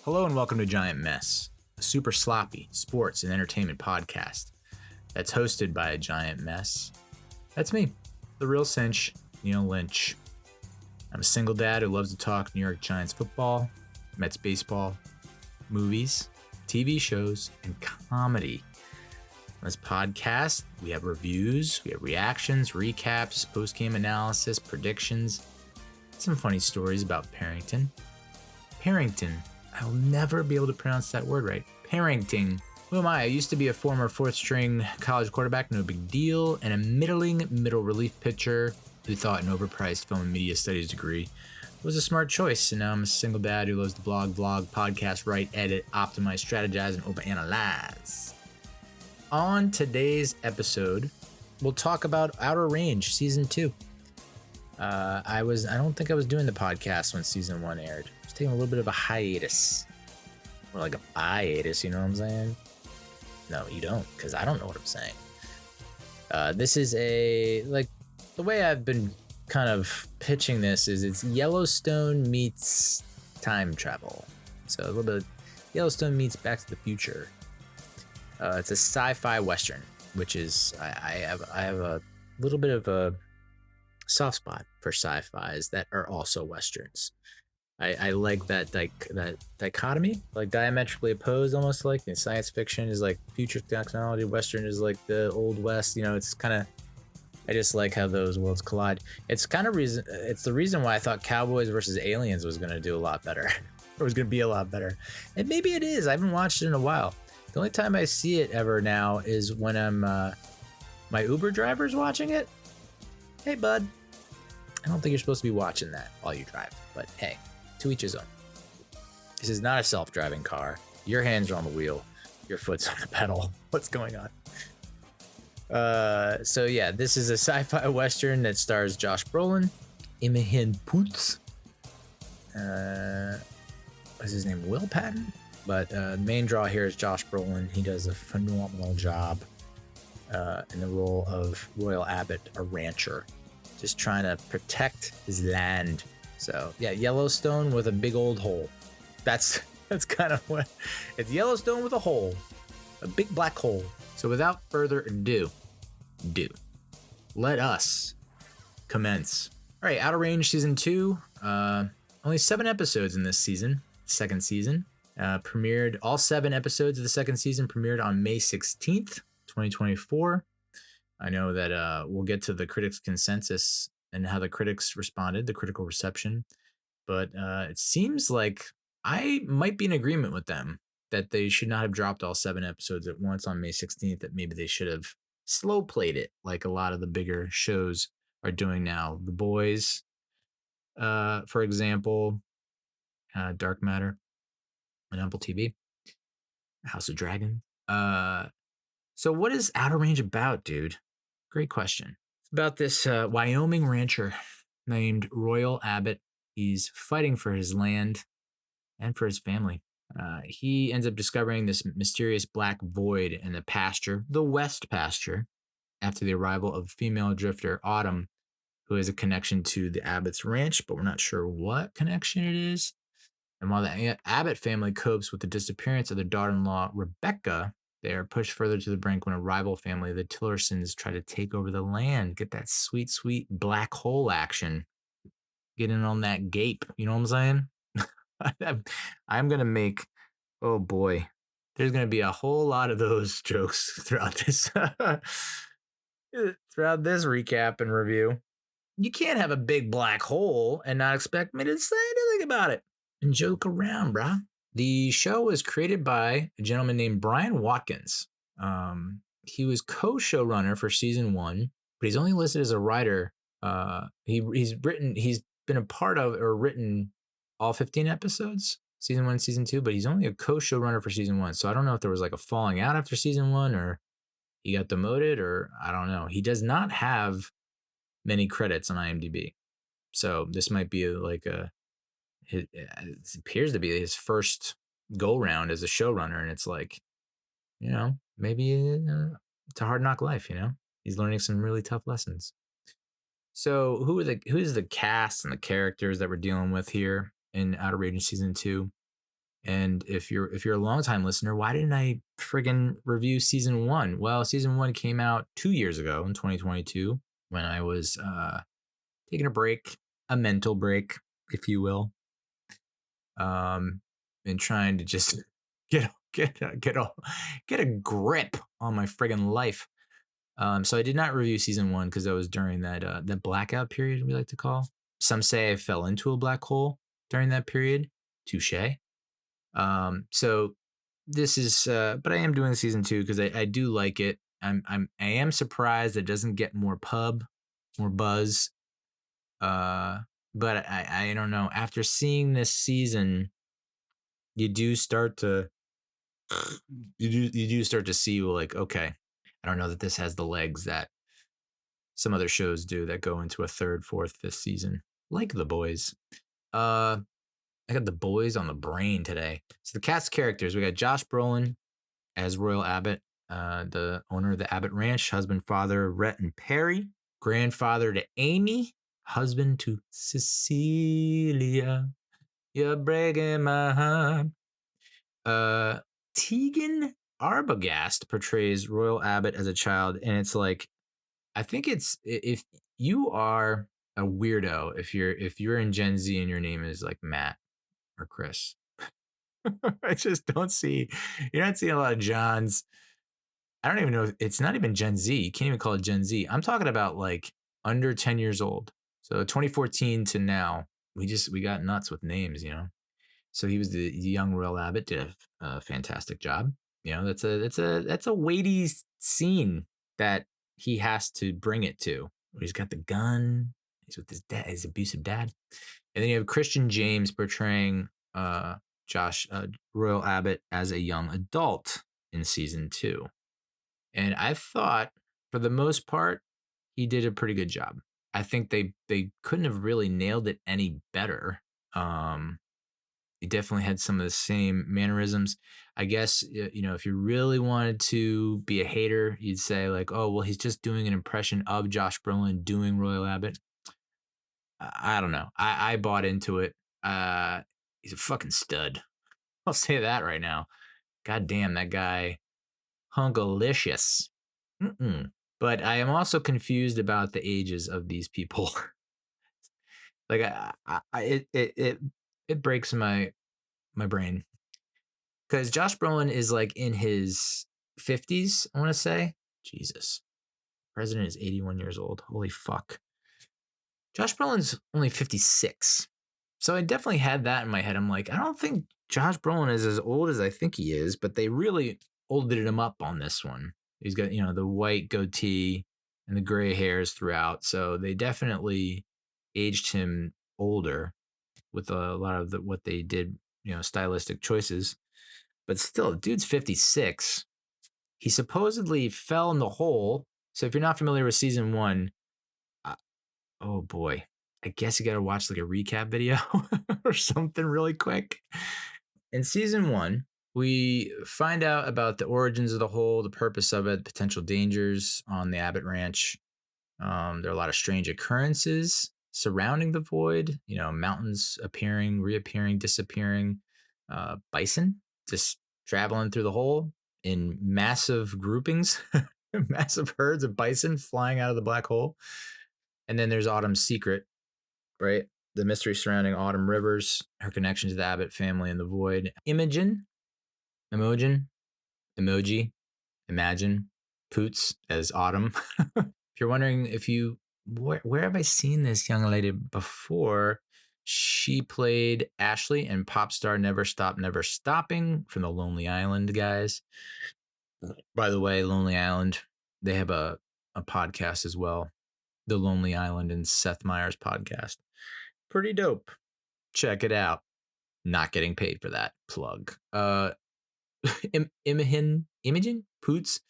Hello and welcome to Giant Mess, a super sloppy sports and entertainment podcast that's hosted by a giant mess. That's me, the real cinch, Neal Lynch. I'm a single dad who loves to talk New York Giants football, Mets baseball, movies, TV shows, and comedy. On this podcast, we have reviews, we have reactions, recaps, post-game analysis, predictions, some funny stories about parenting. I'll never be able to pronounce that word right. Parenting. Who am I? I used to be a former fourth-string college quarterback, no big deal, and a middling middle relief pitcher who thought an overpriced film and media studies degree was a smart choice. And now I'm a single dad who loves to blog, vlog, podcast, write, edit, optimize, strategize, and overanalyze. On today's episode, we'll talk about Outer Range Season 2. I don't think I was doing the podcast when Season 1 aired. I was taking a little bit of a hiatus. More like a hiatus, you know what I'm saying? No, you don't, because I don't know what I'm saying. This is the way I've been kind of pitching this is it's Yellowstone meets time travel. So a little bit of Yellowstone meets Back to the Future. It's a sci-fi western, which is I have a little bit of a soft spot for sci-fis that are also westerns. I like that dichotomy, like diametrically opposed, almost like science fiction is like future technology, western is like the old west. You know, it's kind of, I just like how those worlds collide. It's the reason why I thought Cowboys versus Aliens was going to do a lot better, or was going to be a lot better, and maybe it is. I haven't watched it in a while. The only time I see it ever now is when I'm my Uber driver's watching it. Hey, bud. I don't think you're supposed to be watching that while you drive, but hey, to each his own. This is not a self-driving car. Your hands are on the wheel. Your foot's on the pedal. What's going on? So yeah, this is a sci-fi western that stars Josh Brolin, Imogen Poots. What's his name? Will Patton? But the main draw here is Josh Brolin. He does a phenomenal job in the role of Royal Abbott, a rancher, just trying to protect his land. So yeah, Yellowstone with a big old hole. That's kind of what it's. Yellowstone with a hole, a big black hole. So without further ado, let us commence. All right, Outer Range Season 2. Only 7 episodes in this season, second season. Premiered, all 7 episodes of the second season premiered on May 16th, 2024. I know that we'll get to the critics' consensus and how the critics responded, the critical reception. But it seems like I might be in agreement with them that they should not have dropped all 7 episodes at once on May 16th, that maybe they should have slow played it like a lot of the bigger shows are doing now. The Boys, for example, Dark Matter on Apple TV, House of Dragon. So what is Outer Range about, dude? Great question. It's about this Wyoming rancher named Royal Abbott. He's fighting for his land and for his family. He ends up discovering this mysterious black void in the pasture, the West pasture, after the arrival of female drifter Autumn, who has a connection to the Abbott's ranch, but we're not sure what connection it is. And while the Abbott family copes with the disappearance of their daughter-in-law, Rebecca, they are pushed further to the brink when a rival family, the Tillersons, try to take over the land. Get that sweet, sweet black hole action. Get in on that gape. You know what I'm saying? I'm going to make, oh boy, there's going to be a whole lot of those jokes throughout this recap and review. You can't have a big black hole and not expect me to say anything about it and joke around, brah. The show was created by a gentleman named Brian Watkins. He was co-showrunner for season 1, but he's only listed as a writer. He's been a part of or written all 15 episodes, season 1, season 2, but he's only a co-showrunner for season 1. So I don't know if there was like a falling out after season 1 or he got demoted or I don't know. He does not have many credits on IMDb. So this might be it appears to be his first go round as a showrunner, and it's like, maybe it's a hard knock life. He's learning some really tough lessons. So who's the cast and the characters that we're dealing with here in Outer Range Season 2? And if you're a longtime listener, why didn't I friggin' review season 1? Well, season 1 came out 2 years ago in 2022 when I was taking a break, a mental break, if you will, and trying to just get a grip on my friggin' life. So I did not review season 1 because that was during that blackout period we like to call. Some say I fell into a black hole during that period. Touche. So this is, but I am doing season 2 because I do like it. I am surprised it doesn't get more buzz. But I don't know. After seeing this season, you do start to start to see, well, like, okay, I don't know that this has the legs that some other shows do that go into a third, fourth, fifth season, like The Boys. I got The Boys on the brain today. So the cast characters, we got Josh Brolin as Royal Abbott, the owner of the Abbott Ranch, husband, father, Rhett and Perry, grandfather to Amy, husband to Cecilia. You're breaking my heart. Tegan Arbogast portrays Royal Abbott as a child, and it's like, I think it's, if you are a weirdo, if you're in Gen Z and your name is like Matt or Chris, I just don't see, you're not seeing a lot of Johns. I don't even know. It's not even Gen Z. You can't even call it Gen Z. I'm talking about like under 10 years old. So 2014 to now, we got nuts with names, you know? So he was the young Royal Abbott, did a fantastic job. You know, that's a weighty scene that he has to bring it to. He's got the gun. He's with his dad, his abusive dad. And then you have Christian James portraying Josh Royal Abbott as a young adult in season 2. And I thought, for the most part, he did a pretty good job. I think they couldn't have really nailed it any better. He definitely had some of the same mannerisms. I guess, you know, if you really wanted to be a hater, you'd say like, oh, well, he's just doing an impression of Josh Brolin doing Royal Abbott. I don't know. I bought into it. He's a fucking stud. I'll say that right now. God damn, that guy, hunkalicious. But I am also confused about the ages of these people. Like, it breaks my brain because Josh Brolin is like in his 50s. I want to say, Jesus, president is 81 years old. Holy fuck. Josh Brolin's only 56. So I definitely had that in my head. I'm like, I don't think Josh Brolin is as old as I think he is, but they really olded him up on this one. He's got, you know, the white goatee and the gray hairs throughout. So they definitely aged him older with a lot of what they did, you know, stylistic choices. But still, dude's 56. He supposedly fell in the hole. So if you're not familiar with season 1, oh boy, I guess you got to watch like a recap video or something really quick. In season 1, we find out about the origins of the hole, the purpose of it, potential dangers on the Abbott Ranch. There are a lot of strange occurrences surrounding the void, you know, mountains appearing, reappearing, disappearing, bison just traveling through the hole in massive groupings, massive herds of bison flying out of the black hole. And then there's Autumn's secret, right? The mystery surrounding Autumn Rivers, her connection to the Abbott family and the void. Imogen, emoji, imagine, Poots as Autumn. If you're wondering where have I seen this young lady before? She played Ashley in Pop Star Never Stop Never Stopping from the Lonely Island guys. By the way, Lonely Island, they have a podcast as well. The Lonely Island and Seth Meyers podcast. Pretty dope. Check it out. Not getting paid for that plug. Imogen Poots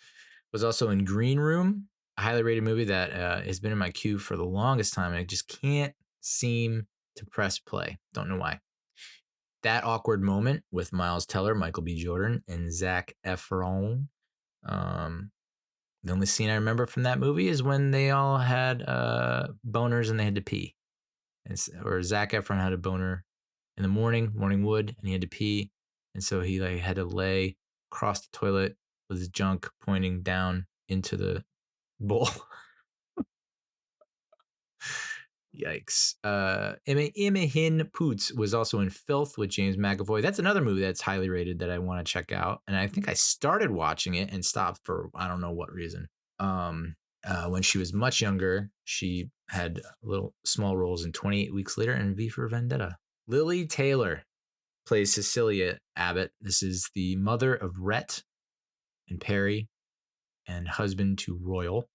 was also in Green Room, a highly rated movie that has been in my queue for the longest time. And I just can't seem to press play. Don't know why. That awkward moment with Miles Teller, Michael B. Jordan, and Zac Efron. The only scene I remember from that movie is when they all had boners and they had to pee. Or Zac Efron had a boner in the morning wood, and he had to pee. and so he like had to lay across the toilet with his junk pointing down into the bowl. Yikes. Imogen Poots was also in Filth with James McAvoy. That's another movie that's highly rated that I want to check out. And I think I started watching it and stopped for I don't know what reason. When she was much younger, she had little small roles in 28 Weeks Later and V for Vendetta. Lily Taylor plays Cecilia Abbott. This is the mother of Rhett and Perry and husband to Royal.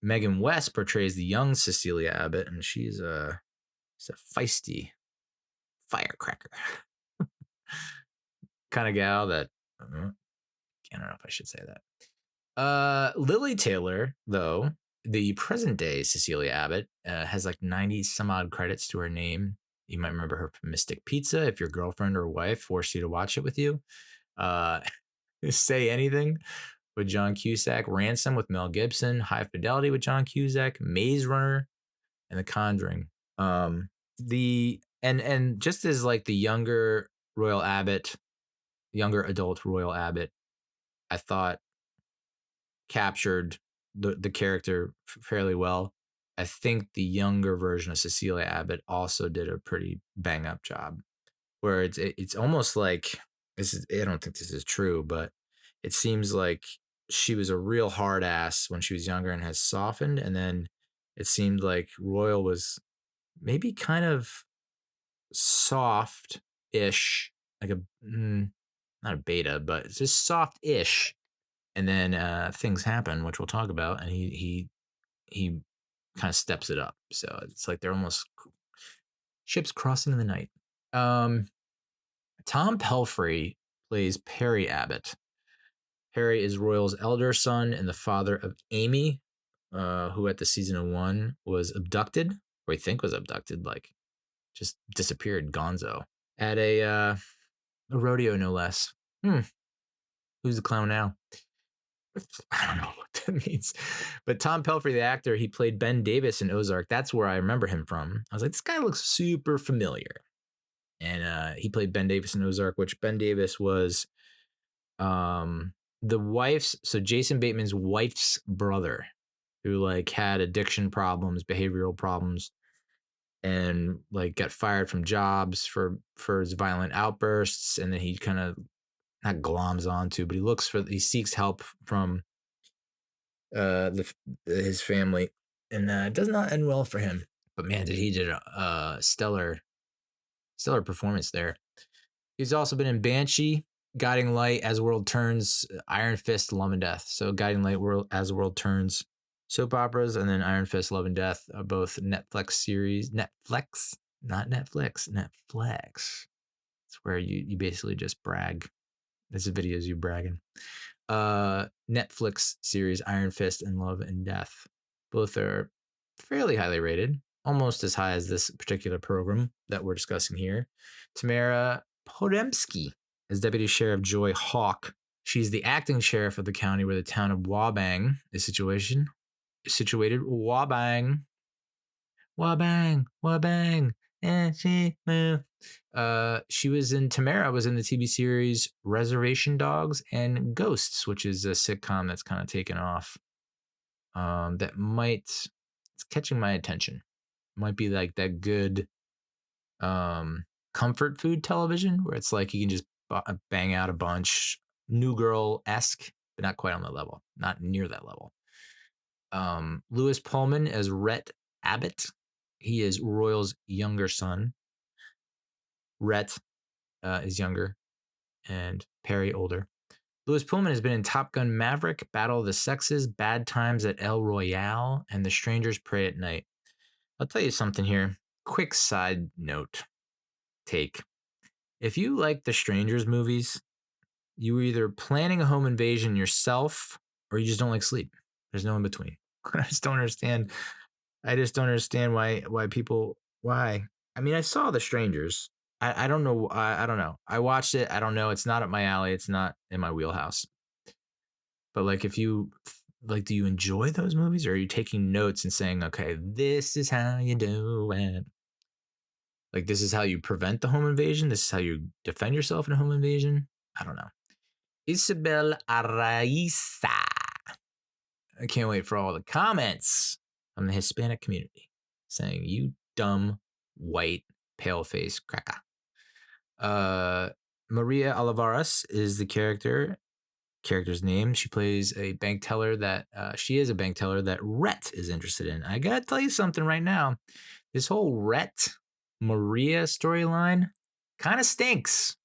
Megan West portrays the young Cecilia Abbott, and she's a feisty firecracker kind of gal that I don't know if I should say that. Lily Taylor, though, the present day Cecilia Abbott, has like 90 some odd credits to her name. You might remember her from Mystic Pizza if your girlfriend or wife forced you to watch it with you. Say Anything with John Cusack, Ransom with Mel Gibson, High Fidelity with John Cusack, Maze Runner, and The Conjuring. And just as like the younger Royal Abbott, younger adult Royal Abbott, I thought captured the character fairly well. I think the younger version of Cecilia Abbott also did a pretty bang up job. Where it's almost like this is I don't think this is true, but it seems like she was a real hard ass when she was younger and has softened, and then it seemed like Royal was maybe kind of soft-ish, like not a beta, but it's just soft-ish. And then things happen, which we'll talk about, and he kind of steps it up. So it's like they're almost ships crossing in the night. Tom Pelphrey plays Perry Abbott. Perry is Royal's elder son and the father of Amy, who at the season of 1 was abducted, or we think was abducted, like just disappeared, gonzo, at a rodeo, no less. Who's the clown now? I don't know what that means. But Tom Pelphrey, the actor, he played Ben Davis in Ozark. That's where I remember him from. I was like, this guy looks super familiar. And he played Ben Davis in Ozark, which Ben Davis was the wife's, so Jason Bateman's wife's brother, who like had addiction problems, behavioral problems, and like got fired from jobs for his violent outbursts. And then he kind of not gloms onto, but he seeks help from his family, and it does not end well for him. But man, he did a stellar performance there. He's also been in Banshee, Guiding Light, As the World Turns, Iron Fist, Love and Death. So Guiding Light, As the World Turns, soap operas, and then Iron Fist, Love and Death, both Netflix series. Netflix, not Netflix. Netflix. It's where you basically just brag. This is videos you bragging. Netflix series Iron Fist and Love and Death. Both are fairly highly rated, almost as high as this particular program that we're discussing here. Tamara Podemski as Deputy Sheriff Joy Hawk. She's the acting sheriff of the county where the town of Wabang is situated. Wabang. She was in Tamara was in the TV series Reservation Dogs and Ghosts, which is a sitcom that's kind of taken off. It's catching my attention. Might be like that good comfort food television where it's like you can just bang out a bunch, New Girl-esque, but not quite on that level, not near that level. Lewis Pullman as Rhett Abbott. He is Royal's younger son. Rhett is younger, and Perry older. Lewis Pullman has been in Top Gun Maverick, Battle of the Sexes, Bad Times at El Royale, and The Strangers Pray at Night. I'll tell you something here. Quick side note take. If you like the Strangers movies, you were either planning a home invasion yourself or you just don't like sleep. There's no in between. I just don't understand. Why people. Why? I mean, I saw The Strangers. I don't know. I don't know. I watched it. I don't know. It's not up my alley. It's not in my wheelhouse. But like, if you like, do you enjoy those movies, or are you taking notes and saying, okay, this is how you do it? Like, this is how you prevent the home invasion. This is how you defend yourself in a home invasion. I don't know. Isabel Araiza. I can't wait for all the comments from the Hispanic community saying, you dumb, white, pale face cracker. Maria Olivares is the character's name. She plays a bank teller that she is a bank teller that Rhett is interested in. I gotta tell you something right now. This whole Rhett Maria storyline kind of stinks.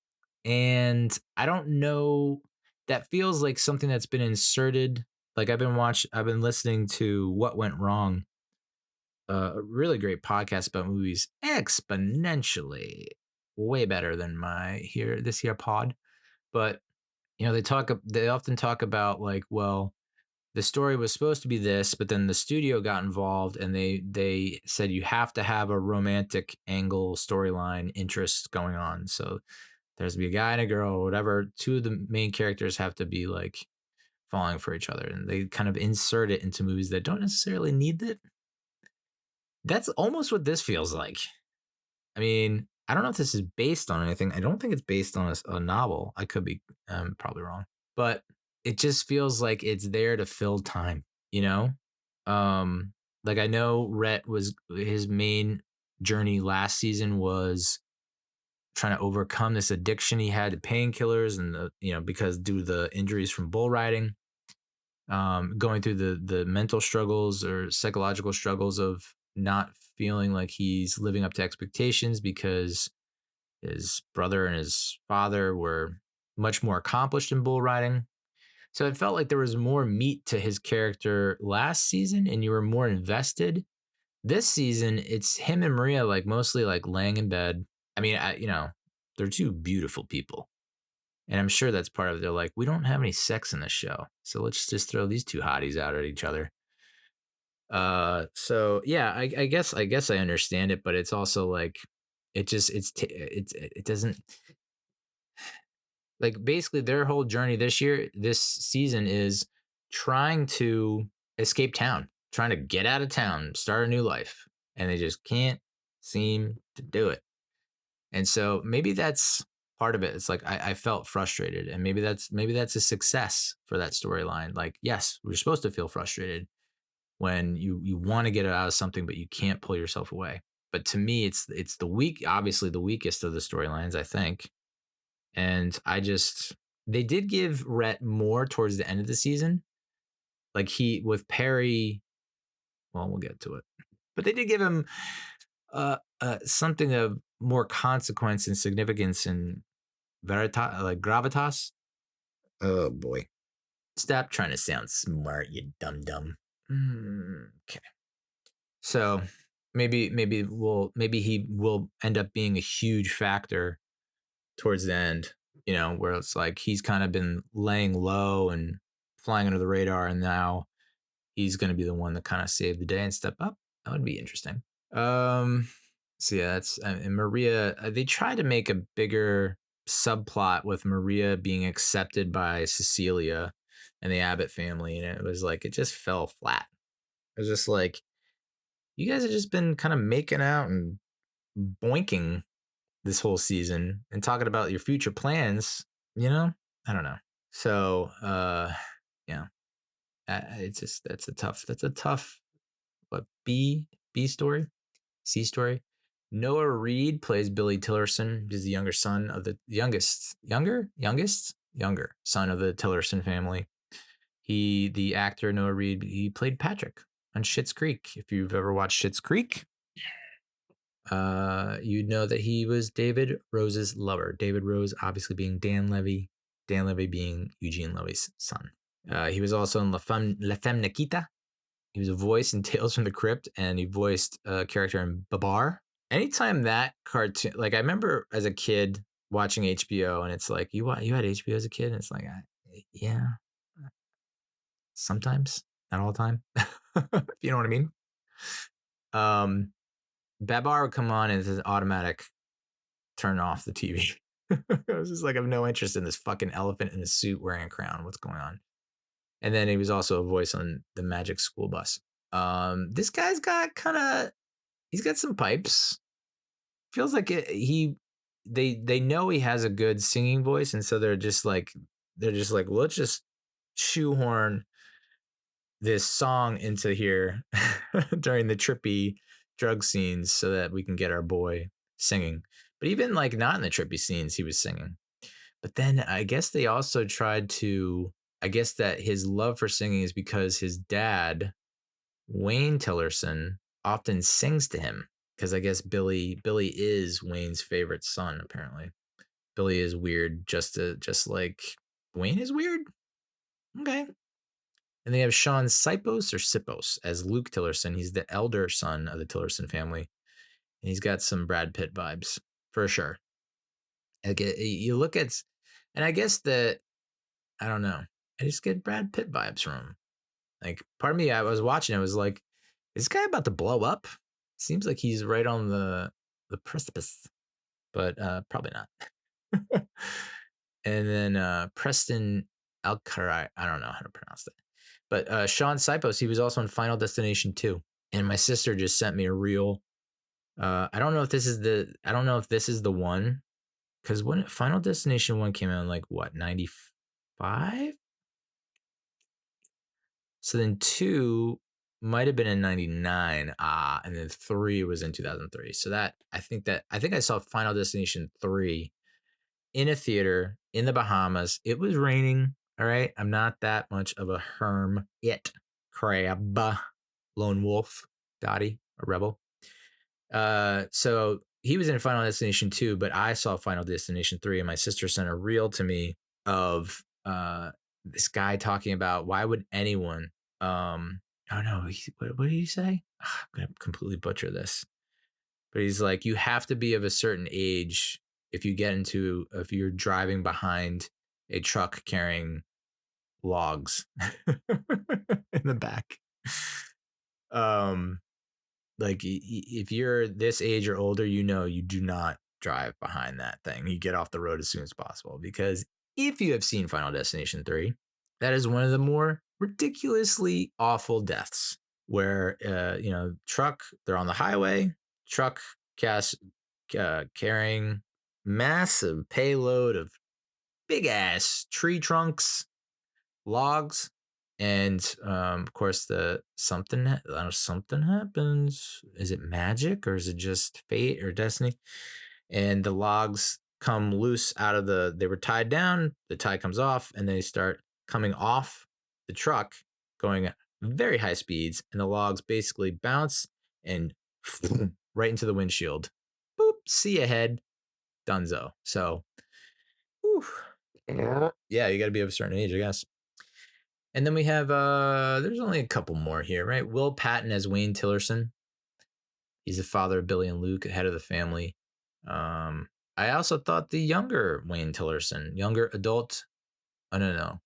And I don't know. That feels like something that's been inserted. Like I've been listening to What Went Wrong, a really great podcast about movies, exponentially way better than this here pod. But they often talk about like, well, the story was supposed to be this, but then the studio got involved and they said you have to have a romantic angle storyline interest going on. So there's to be a guy and a girl or whatever. Two of the main characters have to be like falling for each other, and they kind of insert it into movies that don't necessarily need it. That's almost what this feels like. I mean, I don't know if this is based on anything. I don't think it's based on a novel. I could be probably wrong, but it just feels like it's there to fill time, you know? Like I know Rhett was his main journey last season was trying to overcome this addiction he had to painkillers and because due to the injuries from bull riding, going through the mental struggles or psychological struggles of not feeling like he's living up to expectations because his brother and his father were much more accomplished in bull riding. So it felt like there was more meat to his character last season and you were more invested. This season, it's him and Maria like mostly like laying in bed. I mean, they're two beautiful people. And I'm sure that's part of it. They're like, we don't have any sex in this show. So let's just throw these two hotties out at each other. So yeah, I guess I understand it, but it's also like it doesn't, like, basically their whole journey this season is trying to escape town, trying to get out of town, start a new life, and they just can't seem to do it. And so maybe that's part of it. It's like I felt frustrated, and maybe that's a success for that storyline. Like, yes, we're supposed to feel frustrated when you want to get out of something, but you can't pull yourself away. But to me, it's obviously the weakest of the storylines, I think. And they did give Rhett more towards the end of the season. Like he with Perry, well, we'll get to it. But they did give him something of more consequence and significance and gravitas. Oh boy. Stop trying to sound smart, you dumb. Okay. So maybe he will end up being a huge factor towards the end, where it's like he's kind of been laying low and flying under the radar, and now he's going to be the one that kind of saved the day and step up. That would be interesting. So yeah, that's and Maria. They tried to make a bigger subplot with Maria being accepted by Cecilia and the Abbott family, and it was like it just fell flat. It was just like you guys have just been kind of making out and boinking this whole season and talking about your future plans. I don't know. So yeah, it's just that's a tough what B story, C story. Noah Reed plays Billy Tillerson. He's the younger son of the younger son of the Tillerson family. The actor Noah Reed, he played Patrick on Schitt's Creek. If you've ever watched Schitt's Creek, you know that he was David Rose's lover. David Rose obviously being Dan Levy being Eugene Levy's son. He was also in La Femme Nikita. He was a voice in Tales from the Crypt, and he voiced a character in Babar. Anytime that cartoon, like I remember as a kid watching HBO, and it's like you had HBO as a kid, and it's like yeah, sometimes, not all the time. If you know what I mean. Babar would come on and it's an automatic turn off the TV. I was just like, I have no interest in this fucking elephant in a suit wearing a crown. What's going on? And then he was also a voice on the Magic School Bus. This guy's got he's got some pipes. feels like they know he has a good singing voice, and so they're just like well, let's just shoehorn this song into here during the trippy drug scenes so that we can get our boy singing. But even like not in the trippy scenes, he was singing. But then I guess they also tried to, I guess that his love for singing is because his dad, Wayne Tillerson, often sings to him. Because I guess Billy is Wayne's favorite son, apparently. Billy is weird just like Wayne is weird. Okay. And they have Sean Sipos as Luke Tillerson. He's the elder son of the Tillerson family. And he's got some Brad Pitt vibes for sure. Like you look at, and I guess that, I don't know, I just get Brad Pitt vibes from him. Like part of me, I was watching, I was like, is this guy about to blow up? Seems like he's right on the precipice, but probably not. And then Preston Alcaraz, I don't know how to pronounce that. But Sean Sipos, he was also in Final Destination 2. And my sister just sent me a reel. I don't know if this is the one. Because when Final Destination 1 came out in like what, 95? So then 2 might have been in 99. And then 3 was in 2003. So I think I saw Final Destination 3 in a theater in the Bahamas. It was raining. All right. I'm not that much of a herm. Crab. Lone wolf. Dottie. A rebel. So he was in Final Destination 2, but I saw Final Destination 3, and my sister sent a reel to me of this guy talking about why would anyone oh no, what did he say? I'm gonna completely butcher this. But he's like, you have to be of a certain age if you're driving behind a truck carrying logs in the back. Like if you're this age or older, you do not drive behind that thing. You get off the road as soon as possible, because if you have seen Final Destination 3, that is one of the more ridiculously awful deaths where truck, they're on the highway, truck carrying massive payload of big ass tree trunks, logs, and of course something happens. Is it magic or is it just fate or destiny? And the logs come loose they were tied down, the tie comes off, and they start coming off the truck going at very high speeds, and the logs basically bounce and right into the windshield. Boop, see ahead, dunzo. So whew, yeah, you got to be of a certain age, I guess. And then we have there's only a couple more here, right? Will Patton as Wayne Tillerson. He's the father of Billy and Luke, head of the family. I also thought the younger Wayne Tillerson, younger adult. Oh no.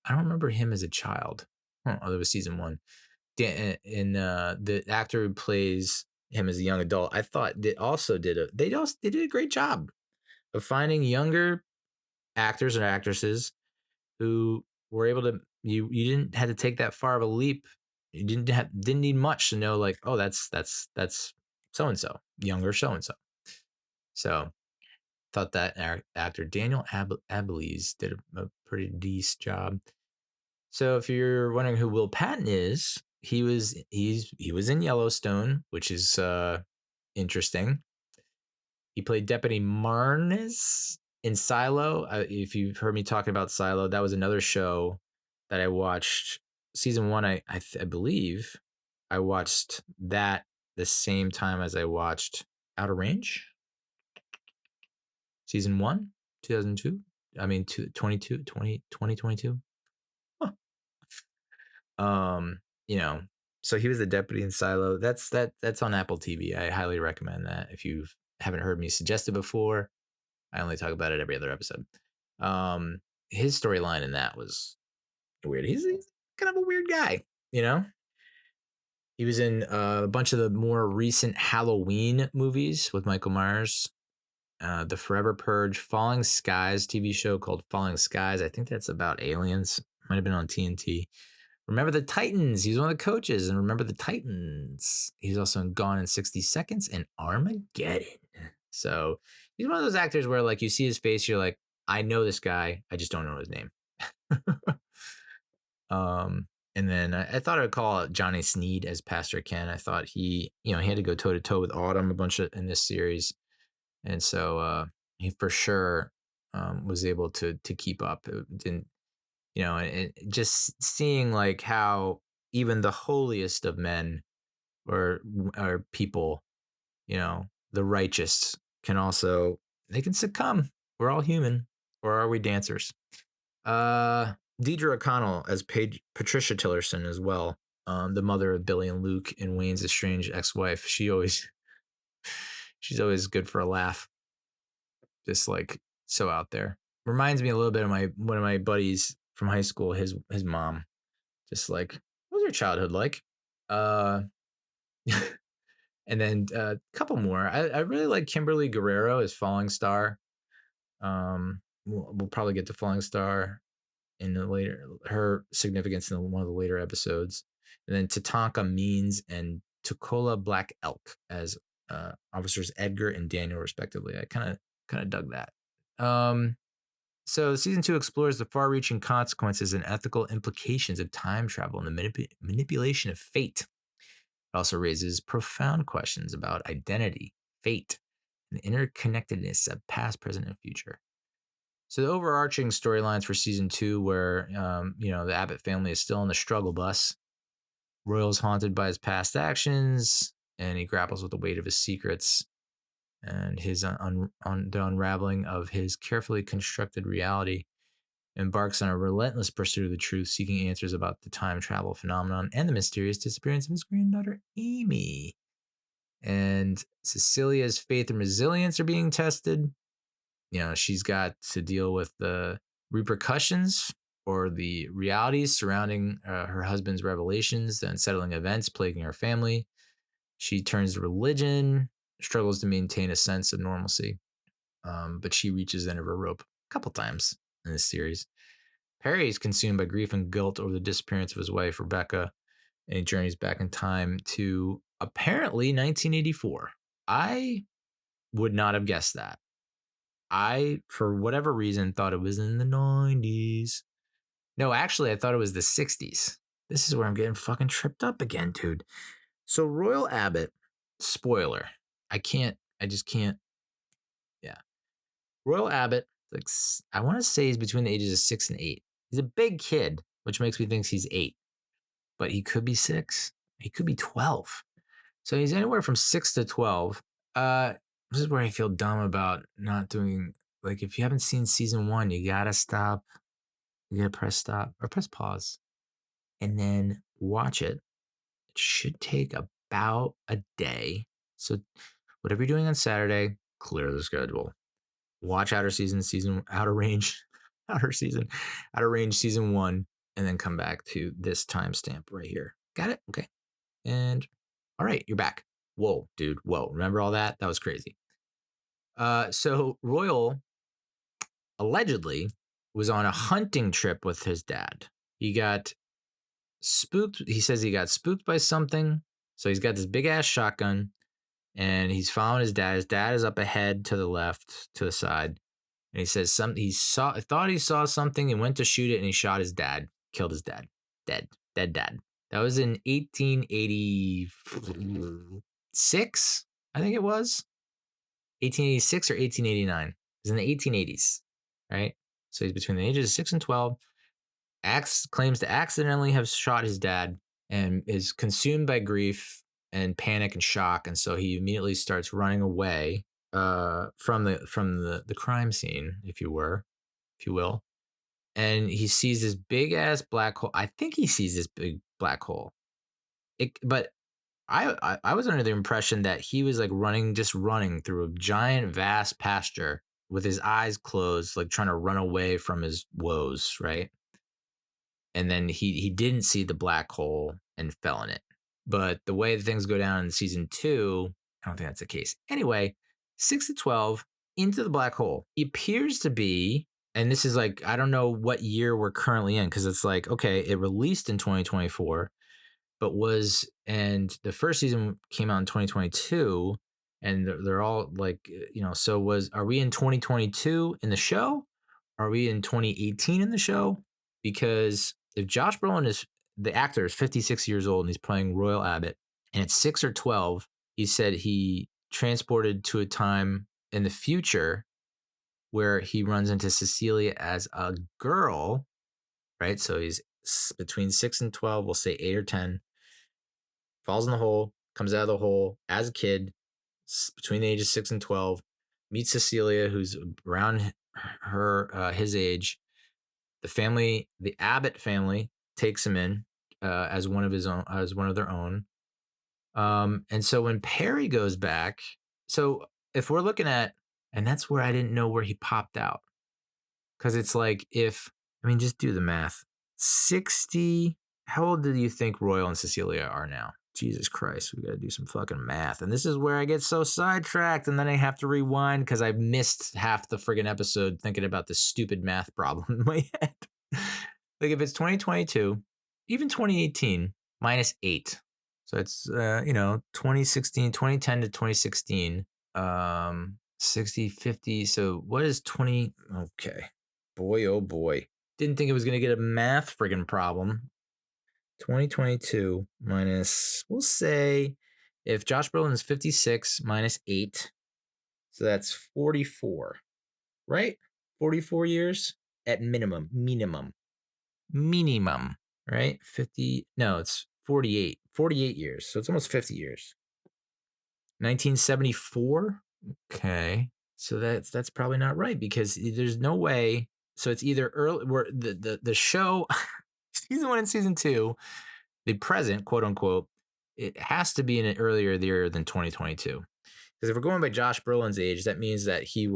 I don't remember him as a child. Oh, that was season 1. The actor who plays him as a young adult, I thought they did a great job of finding younger actors and actresses who were able to, you didn't have to take that far of a leap. You didn't need much to know, like, oh, that's so and so, younger so and so. So thought that actor Daniel Abeles did a pretty decent job. So if you're wondering who Will Patton is, he was in Yellowstone, which is interesting. He played Deputy Marnes in Silo. If you've heard me talking about Silo, that was another show that I watched. Season 1, I believe I watched that the same time as I watched Outer Range. Season 1, 2002. I mean, 2022. Huh. So he was the deputy in Silo. That's on Apple TV. I highly recommend that. If you haven't heard me suggest it before, I only talk about it every other episode. His storyline in that was weird. He's kind of a weird guy, He was in a bunch of the more recent Halloween movies with Michael Myers. The Forever Purge, Falling Skies TV show called Falling Skies. I think that's about aliens. Might have been on TNT. Remember the Titans. He's one of the coaches. And Remember the Titans. He's also in Gone in 60 Seconds and Armageddon. So he's one of those actors where like you see his face, you're like, I know this guy, I just don't know his name. And then I thought I'd call out Johnny Sneed as Pastor Ken. I thought he had to go toe to toe with Autumn a bunch in this series, and so he for sure was able to keep up. It didn't, and just seeing like how even the holiest of men or people, the righteous they can succumb. We're all human, or are we dancers? Deidre O'Connell as Patricia Tillerson as well. The mother of Billy and Luke and Wayne's estranged ex-wife. She's always good for a laugh. Just like so out there. Reminds me a little bit of one of my buddies from high school, his mom. Just like, what was your childhood like? And then a couple more. I really like Kimberly Guerrero as Falling Star. We'll probably get to Falling Star in her significance in one of the later episodes. And then Tatanka Means and Tukola Black Elk as officers Edgar and Daniel, respectively. I kind of dug that. So season 2 explores the far-reaching consequences and ethical implications of time travel and the manipulation of fate. It also raises profound questions about identity, fate, and the interconnectedness of past, present, and future. So the overarching storylines for season 2, where the Abbott family is still on the struggle bus. Royal's haunted by his past actions, and he grapples with the weight of his secrets and his the unraveling of his carefully constructed reality. Embarks on a relentless pursuit of the truth, seeking answers about the time travel phenomenon and the mysterious disappearance of his granddaughter, Amy. And Cecilia's faith and resilience are being tested. She's got to deal with the repercussions or the realities surrounding her husband's revelations, the unsettling events plaguing her family. She turns to religion, struggles to maintain a sense of normalcy, but she reaches the end of her rope a couple times in this series. Perry is consumed by grief and guilt over the disappearance of his wife, Rebecca, and he journeys back in time to apparently 1984. I would not have guessed that. I, for whatever reason, thought it was in the 90s. No, actually, I thought it was the 60s. This is where I'm getting fucking tripped up again, dude. So Royal Abbott, spoiler. I just can't. Yeah. Royal Abbott, like, I want to say he's between the ages of 6 and 8. He's a big kid, which makes me think he's 8. But he could be 6. He could be 12. So he's anywhere from 6 to 12. This is where I feel dumb about not doing, like, if you haven't seen season 1, you gotta stop. You gotta press stop or press pause and then watch it. It should take about a day. So whatever you're doing on Saturday, clear the schedule. Watch Outer Range season 1, and then come back to this timestamp right here. Got it? Okay. And all right, you're back. Whoa, dude. Whoa. Remember all that? That was crazy. So Royal allegedly was on a hunting trip with his dad. He got spooked. He says he got spooked by something. So he's got this big ass shotgun and he's following his dad. His dad is up ahead to the left, to the side. And he says thought he saw something and went to shoot it and he shot his dad, killed his dad. Dead dad. That was in 1886, I think it was. 1886 or 1889. It was in the 1880s, right? So he's between the ages of 6 and 12. Claims to accidentally have shot his dad and is consumed by grief and panic and shock. And so he immediately starts running away from the crime scene, if you will. And he sees this big ass black hole. I think he sees this big black hole. But I was under the impression that he was like running through a giant, vast pasture with his eyes closed, like trying to run away from his woes, right? And then he didn't see the black hole and fell in it. But the way things go down in season 2, I don't think that's the case. Anyway, 6 to 12 into the black hole. He appears to be, and this is like, I don't know what year we're currently in, because it's like, okay, it released in 2024. And the first season came out in 2022, and they're all like, so are we in 2022 in the show? Are we in 2018 in the show? Because if Josh Brolin the actor is 56 years old and he's playing Royal Abbott, and it's 6 or 12, he said he transported to a time in the future where he runs into Cecilia as a girl, right? So he's between 6 and 12, we'll say 8 or 10, falls in the hole, comes out of the hole as a kid, between the ages 6 and 12, meets Cecilia, who's around his age. The Abbott family takes him in as one of their own. And so when Perry goes back, so if we're looking at, and that's where I didn't know where he popped out, because it's like just do the math. 60. How old do you think Royal and Cecilia are now? Jesus Christ, we got to do some fucking math. And this is where I get so sidetracked, and then I have to rewind because I missed half the friggin' episode thinking about this stupid math problem in my head. Like if it's 2022, even 2018, minus 8. So it's, 2016, 2010 to 2016, 60, 50. So what is 20? Okay. Boy, oh boy. Didn't think it was going to get a math friggin' problem. 2022 minus, we'll say, if Josh Brolin is 56 minus 8, so that's 44, right? 44 years at minimum, right? 50, no, it's 48 years. So it's almost 50 years. 1974. Okay. So that's probably not right because there's no way. So it's either early where the show season 1 and season 2, the present, quote unquote, it has to be in an earlier year than 2022. Because if we're going by Josh Brolin's age, that means that he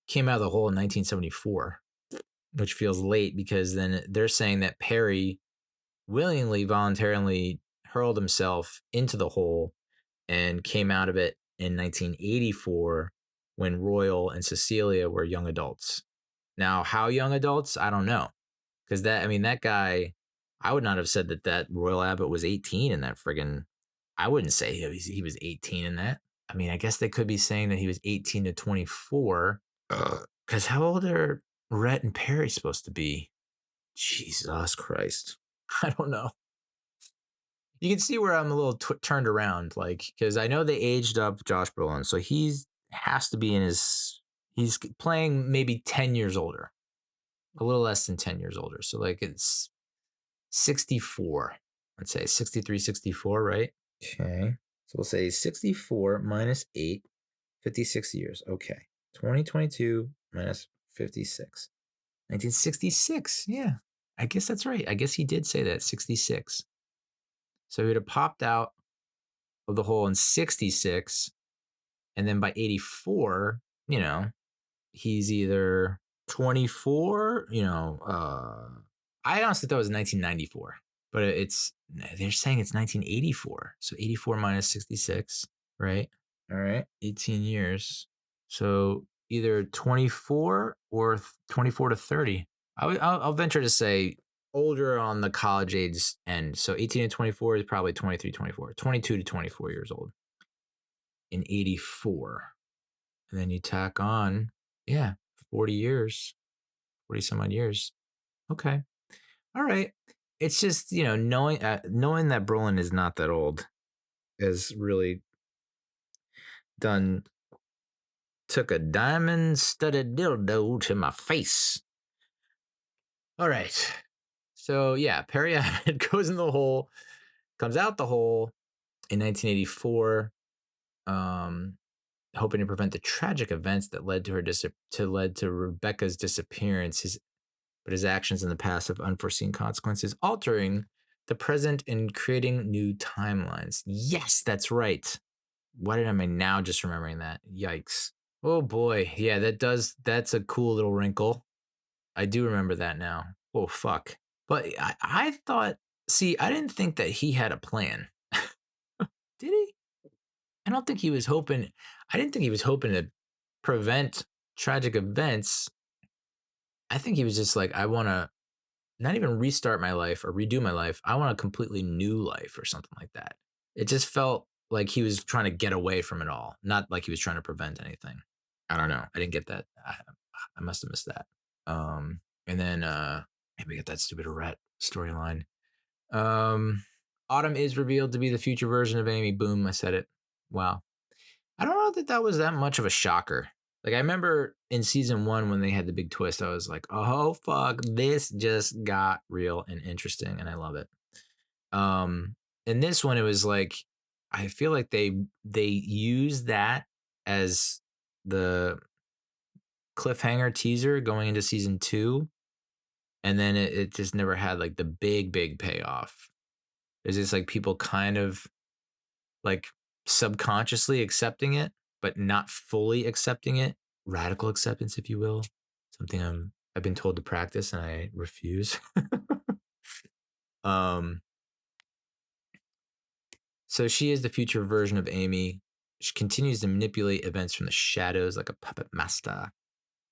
came out of the hole in 1974, which feels late because then they're saying that Perry voluntarily hurled himself into the hole and came out of it in 1984 when Royal and Cecilia were young adults. Now, how young adults? I don't know. Because that guy, I would not have said that Royal Abbott was 18 in that friggin', I wouldn't say he was 18 in that. I guess they could be saying that he was 18 to 24. Because how old are Rhett and Perry supposed to be? Jesus Christ. I don't know. You can see where I'm a little turned around, because I know they aged up Josh Brolin. So has to be he's playing maybe 10 years older, a little less than 10 years older. So it's 64, let's say 63, 64, right? Okay. So we'll say 64 minus 8, 56 years. Okay. 2022 minus 56. 1966. Yeah. I guess that's right. I guess he did say that, 66. So he would have popped out of the hole in 66. And then by 84, he's either 24, I honestly thought it was 1994, but they're saying it's 1984. So 84 minus 66, right? All right. 18 years. So either 24 or 24 to 30. I'll venture to say older on the college age end. So 18 to 24 is probably 23, 24, 22 to 24 years old in 84. And then you tack on, 40 years, 40 some odd years. Okay. All right. It's just, knowing that Brolin is not that old has really took a diamond studded dildo to my face. All right. So Perry Abbott goes in the hole, comes out the hole in 1984, hoping to prevent the tragic events that led to Rebecca's disappearance. But his actions in the past have unforeseen consequences, altering the present and creating new timelines. Yes, that's right. Why did I now just remembering that? Yikes. Oh boy. Yeah, that's a cool little wrinkle. I do remember that now. Oh, fuck. But I thought, I didn't think that he had a plan. Did he? I don't think he was hoping, I didn't think he was hoping to prevent tragic events. I think he was just like, I want to not even restart my life or redo my life. I want a completely new life or something like that. It just felt like he was trying to get away from it all, not like he was trying to prevent anything. I don't know. I didn't get that. I must have missed that. And then maybe we get that stupid rat storyline. Autumn is revealed to be the future version of Amy. Boom, I said it. Wow. I don't know that that was that much of a shocker. Like I remember in season 1 when they had the big twist, I was like, "Oh fuck, this just got real and interesting," and I love it. In this one, it was like I feel like they used that as the cliffhanger teaser going into season 2, and then it just never had like the big payoff. It's just like people kind of like subconsciously accepting it, but not fully accepting it. Radical acceptance, if you will. Something I've been told to practice and I refuse. um so she is the future version of Amy. She continues to manipulate events from the shadows like a puppet master.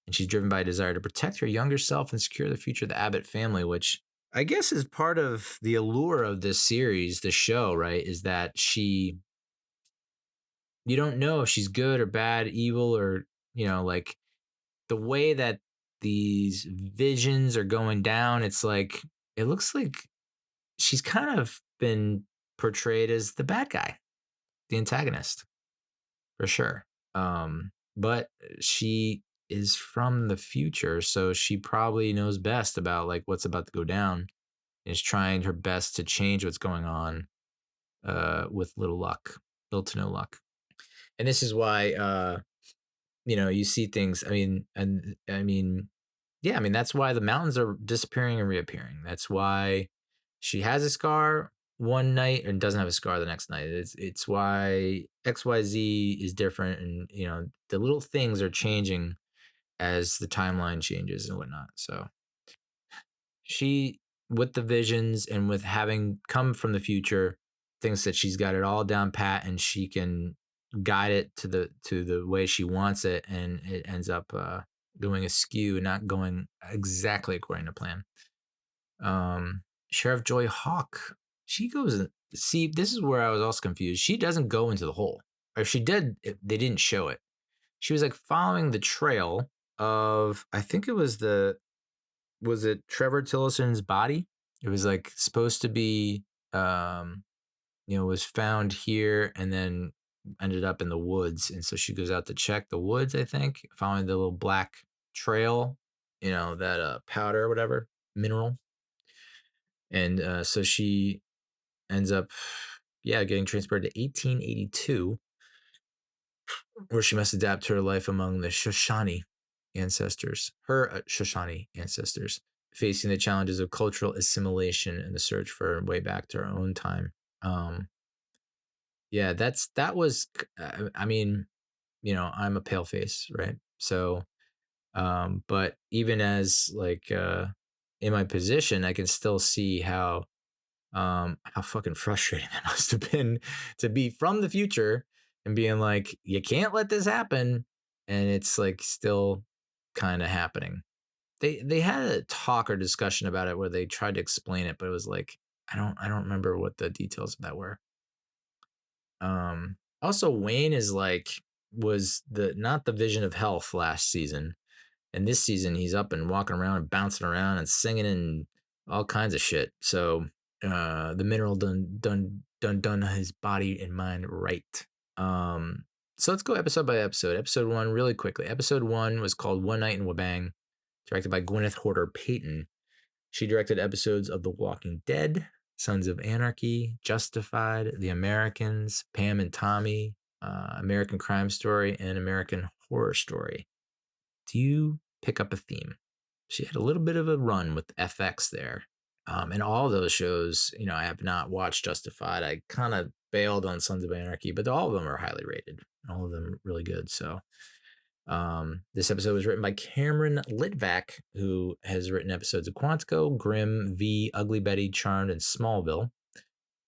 And she's driven by a desire to protect her younger self and secure the future of the Abbott family, which I guess is part of the allure of this series, the show, right? Is that you don't know if she's good or bad, evil, or, like the way that these visions are going down. It's like, it looks like she's kind of been portrayed as the bad guy, the antagonist, for sure. But she is from the future, so she probably knows best about like what's about to go down, and is trying her best to change what's going on, with little to no luck. And this is why, you see things. Yeah, that's why the mountains are disappearing and reappearing. That's why she has a scar one night and doesn't have a scar the next night. It's why XYZ is different, and the little things are changing as the timeline changes and whatnot. So she, with the visions and with having come from the future, thinks that she's got it all down pat and she can guide it to the way she wants it, and it ends up going askew and not going exactly according to plan. Sheriff Joy Hawk, she goes. See, this is where I was also confused. She doesn't go into the hole, or if she did, they didn't show it. She was like following the trail of, I think it was was it Trevor Tillerson's body? It was like supposed to be, was found here and then ended up in the woods. And so she goes out to check the woods, I think, following the little black trail, that powder or whatever, mineral. And so she ends up, getting transported to 1882, where she must adapt to her life among the Shoshone ancestors, facing the challenges of cultural assimilation and the search for a way back to her own time. Yeah, that was, I'm a pale face, right? So, but even as like, in my position, I can still see how fucking frustrating that must have been to be from the future and being like, you can't let this happen, and it's like still kind of happening. They had a talk or discussion about it where they tried to explain it, but it was like, I don't remember what the details of that were. Also, Wayne is like, was the not the vision of health last season, and this season he's up and walking around and bouncing around and singing and all kinds of shit. So the mineral done his body and mind right. So let's go episode by episode. Episode 1, really quickly. Episode 1 was called One Night in Wabang, directed by Gwyneth Horter Payton. She directed episodes of The Walking Dead, Sons of Anarchy, Justified, The Americans, Pam and Tommy, American Crime Story, and American Horror Story. Do you pick up a theme? She had a little bit of a run with FX there. And all those shows, I have not watched Justified. I kind of bailed on Sons of Anarchy, but all of them are highly rated. All of them really good. So this episode was written by Cameron Litvak, who has written episodes of Quantico, Grimm, V, Ugly Betty, Charmed, and Smallville,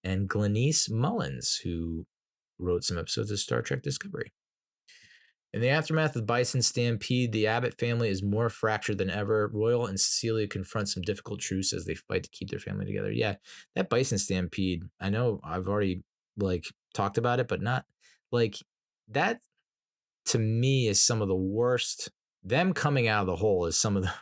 and Glenise Mullins, who wrote some episodes of Star Trek Discovery. In the aftermath of Bison Stampede, the Abbott family is more fractured than ever. Royal and Cecilia confront some difficult truths as they fight to keep their family together. Yeah, that Bison Stampede, I know I've already talked about it, but not like that. To me, is some of the worst. Them coming out of the hole is some of the,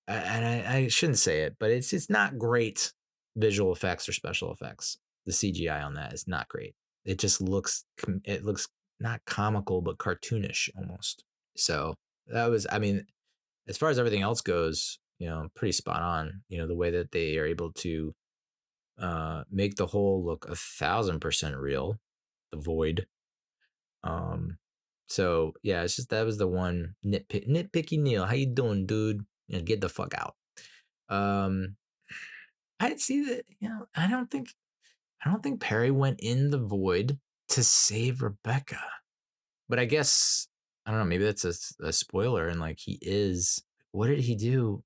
and I shouldn't say it, but it's not great visual effects or special effects. The CGI on that is not great. It just looks it looks not comical but cartoonish almost. So that was, I mean, as far as everything else goes, pretty spot on. The way that they are able to make the hole look 1,000% real, the void. So yeah, it's just that was the one nitpicky Neal. How you doing, dude? Get the fuck out. Um, I see that. I don't think Perry went in the void to save Rebecca, but I guess I don't know. Maybe that's a spoiler, and like he is. What did he do?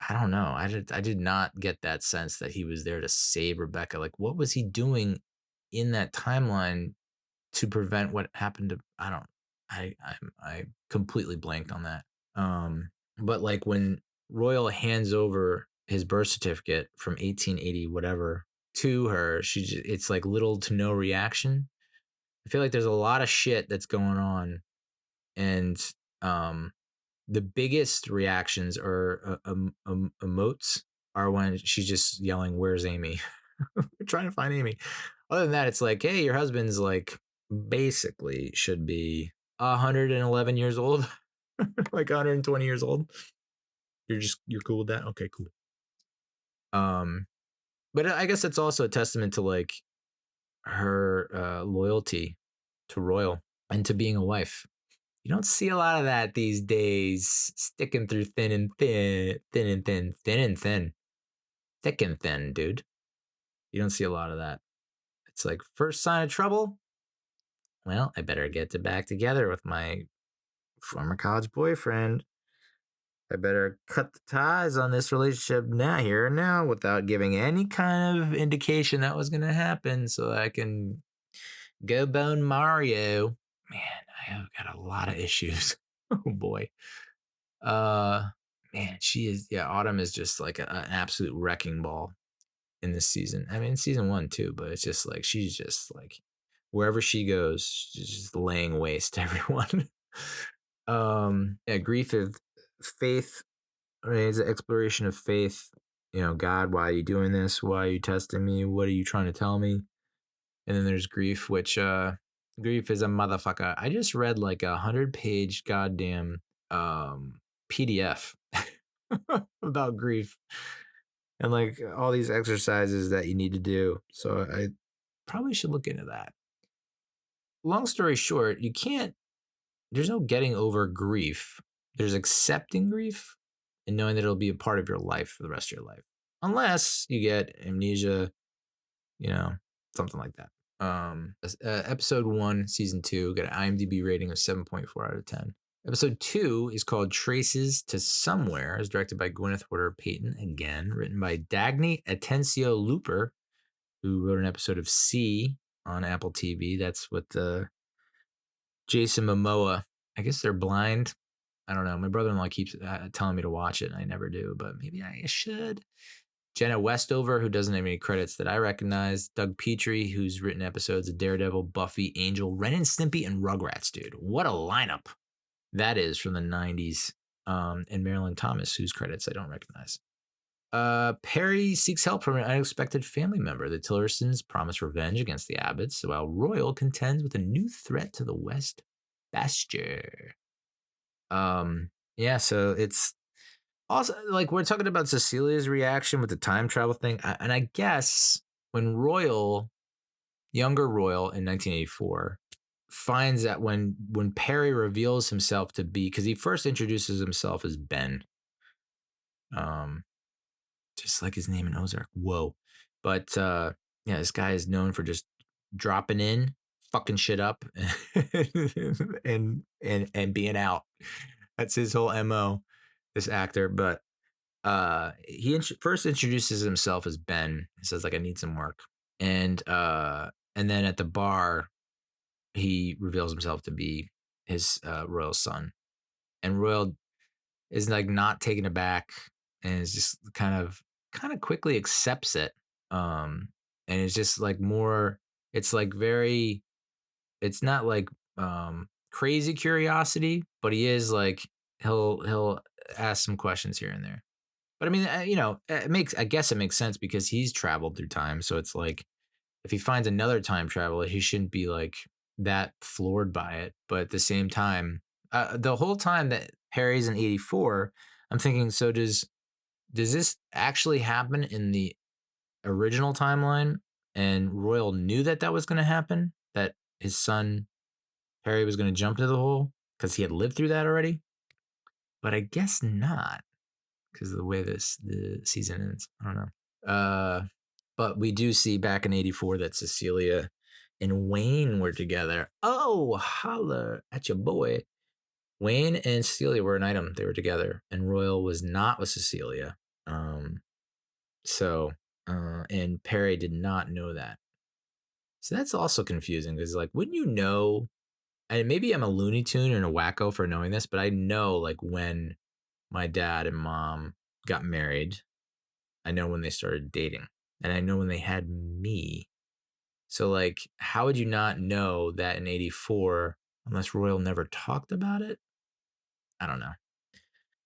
I don't know. I did not get that sense that he was there to save Rebecca. Like, what was he doing in that timeline to prevent what happened to? I don't. I completely blanked on that. But like when Royal hands over his birth certificate from 1880 whatever to her, it's like little to no reaction. I feel like there's a lot of shit that's going on, and um the biggest reactions or emotes are when she's just yelling, "Where's Amy?" We're trying to find Amy. Other than that, it's like, hey, your husband's like basically should be 111 years old, like 120 years old. You're cool with that? Okay, cool. But I guess it's also a testament to like her loyalty to Royal and to being a wife. You don't see a lot of that these days. Sticking through thin and thin, thin and thin, thin and thin, thick and thin, dude. You don't see a lot of that. It's like first sign of trouble. Well, I better get back together with my former college boyfriend. I better cut the ties on this relationship now, here and now, without giving any kind of indication that was going to happen, so I can go bone Mario. Man, I have got a lot of issues. Oh boy. Uh, man, she is. Yeah, Autumn is just like an absolute wrecking ball in this season. I mean, season 1 too, but it's just like she's just like wherever she goes, she's just laying waste to everyone. Yeah, grief of faith. Right, it's an exploration of faith. God, why are you doing this? Why are you testing me? What are you trying to tell me? And then there's grief, which grief is a motherfucker. I just read like 100-page goddamn PDF about grief and like all these exercises that you need to do. So I probably should look into that. Long story short, there's no getting over grief. There's accepting grief and knowing that it'll be a part of your life for the rest of your life. Unless you get amnesia, something like that. Episode 1, season 2, got an IMDb rating of 7.4 out of 10. Episode 2 is called Traces to Somewhere. It's directed by Gwyneth Porter Payton, again, written by Dagny Atencio Looper, who wrote an episode of C on Apple TV. That's with Jason Momoa. I guess they're blind. I don't know. My brother-in-law keeps telling me to watch it, and I never do, but maybe I should. Jenna Westover, who doesn't have any credits that I recognize. Doug Petrie, who's written episodes of Daredevil, Buffy, Angel, Ren and Stimpy, and Rugrats, dude. What a lineup that is from the 90s. And Marilyn Thomas, whose credits I don't recognize. Perry seeks help from an unexpected family member. The Tillersons promise revenge against the Abbotts, while Royal contends with a new threat to the West pasture. Yeah, so it's also like we're talking about Cecilia's reaction with the time travel thing. And I guess when younger Royal in 1984, finds that when Perry reveals himself to be, because he first introduces himself as Ben, just like his name in Ozark. Whoa. But yeah, this guy is known for just dropping in, fucking shit up, and being out. That's his whole MO, this actor. But he first introduces himself as Ben. He says like, I need some work. And then at the bar, he reveals himself to be his royal son. And Royal is like not taken aback and is just kind of quickly accepts it. And it's just like more It's like very, it's not like crazy curiosity, but he is like, he'll ask some questions here and there. But I mean, I guess it makes sense because he's traveled through time. So it's like, if he finds another time traveler, he shouldn't be like that floored by it. But at the same time, the whole time that Harry's in 84, I'm thinking, so does this actually happen in the original timeline? And Royal knew that that was going to happen, that his son Harry was going to jump into the hole because he had lived through that already. But I guess not, because of the way the season ends. I don't know. But we do see back in 84 that Cecilia and Wayne were together. Oh, holla at your boy. Wayne and Cecilia were an item. They were together, and Royal was not with Cecilia. Um, and Perry did not know that. So that's also confusing because, like, wouldn't you know? And maybe I'm a Looney Tune and a wacko for knowing this, but I know, like, when my dad and mom got married, I know when they started dating, and I know when they had me. So, like, how would you not know that in 84 unless Royal never talked about it? I don't know.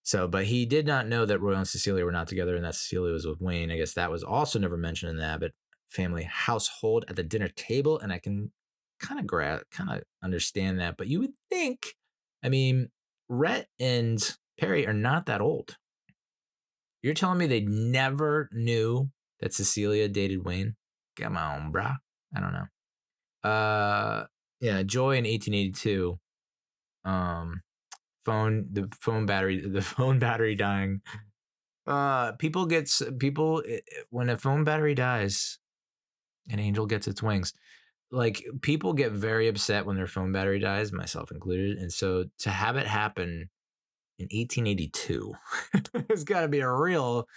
So, but he did not know that Royal and Cecilia were not together and that Cecilia was with Wayne. I guess that was also never mentioned in the Abbott family household at the dinner table. And I can kind of understand that. But you would think, I mean, Rhett and Perry are not that old. You're telling me they never knew that Cecilia dated Wayne? Come on, brah. I don't know. Yeah, Joy in 1882. Um, the phone battery dying. People when a phone battery dies, an angel gets its wings. Like, people get very upset when their phone battery dies, myself included. And so to have it happen in 1882, it's got to be a real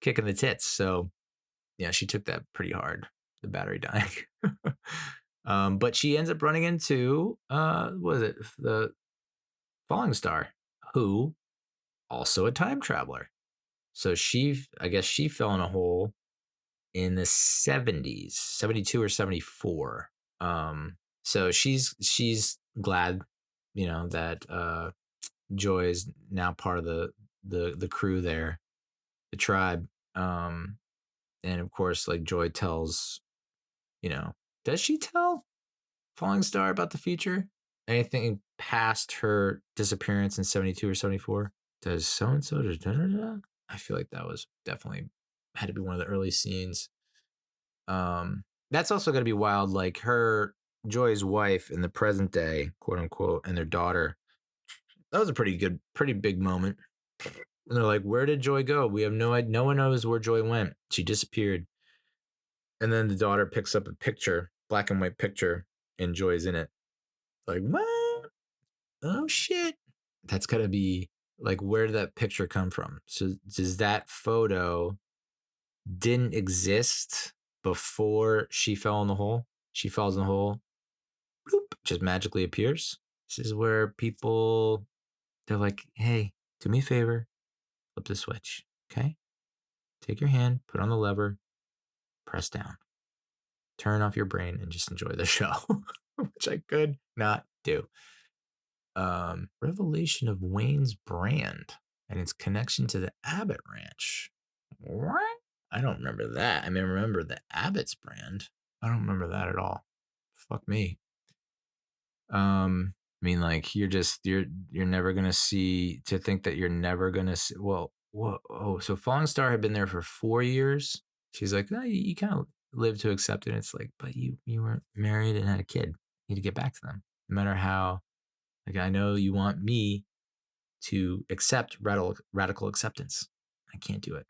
kick in the tits. So yeah, she took that pretty hard, the battery dying. But she ends up running into what is it, the Falling Star, who also a time traveler. So I guess she fell in a hole in the 70s, 72 or 74. So she's glad, that Joy is now part of the crew there, the tribe. And of course, like, Joy tells, does she tell Falling Star about the future? Anything past her disappearance in 72 or 74? Does so and so I feel like that was definitely had to be one of the early scenes. That's also going to be wild. Like, her Joy's wife in the present day, quote unquote, and their daughter. That was a pretty big moment. And they're like, "Where did Joy go? We have no idea. No one knows where Joy went. She disappeared." And then the daughter picks up a picture, black and white picture, and Joy's in it. Like, what? Oh shit! That's gotta be like, where did that picture come from? So does that photo didn't exist before she fell in the hole? She falls in the hole, bloop, just magically appears. This is where they're like, hey, do me a favor, flip the switch, okay? Take your hand, put on the lever, press down, turn off your brain, and just enjoy the show, which I could not do. Revelation of Wayne's brand and its connection to the Abbott Ranch. What? I don't remember that. I mean, I remember the Abbott's brand. I don't remember that at all. Fuck me. I mean, like, you're never gonna see, to think that you're never gonna see. Well, whoa, oh, so Falling Star had been there for 4 years. She's like, oh, you kind of live to accept it. It's like, but you weren't married and had a kid. You need to get back to them, no matter how. Like, I know you want me to accept radical acceptance. I can't do it.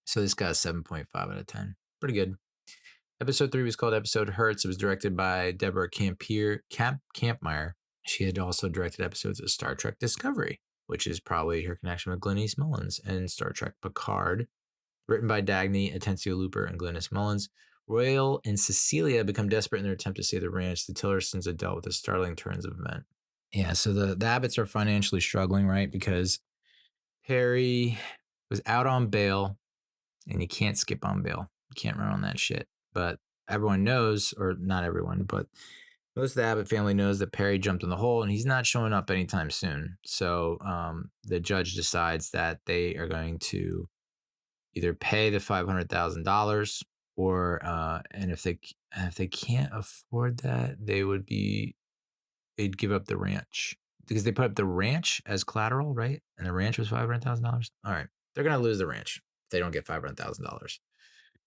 So this got a 7.5 out of 10. Pretty good. Episode 3 was called Episode Hurts. It was directed by Deborah Campmeyer. She had also directed episodes of Star Trek Discovery, which is probably her connection with Glennis Mullins, and Star Trek Picard. Written by Dagny Atencio Looper and Glennis Mullins. Royal and Cecilia become desperate in their attempt to save the ranch. The Tillersons have dealt with the startling turns of event. Yeah, so the Abbotts are financially struggling, right? Because Perry was out on bail, and you can't skip on bail. You can't run on that shit. But everyone knows, or not everyone, but most of the Abbott family knows that Perry jumped in the hole and he's not showing up anytime soon. So the judge decides that they are going to either pay the $500,000 or and if they can't afford that, they'd give up the ranch because they put up the ranch as collateral, right? And the ranch was $500,000. All right, they're gonna lose the ranch if they don't get $500,000.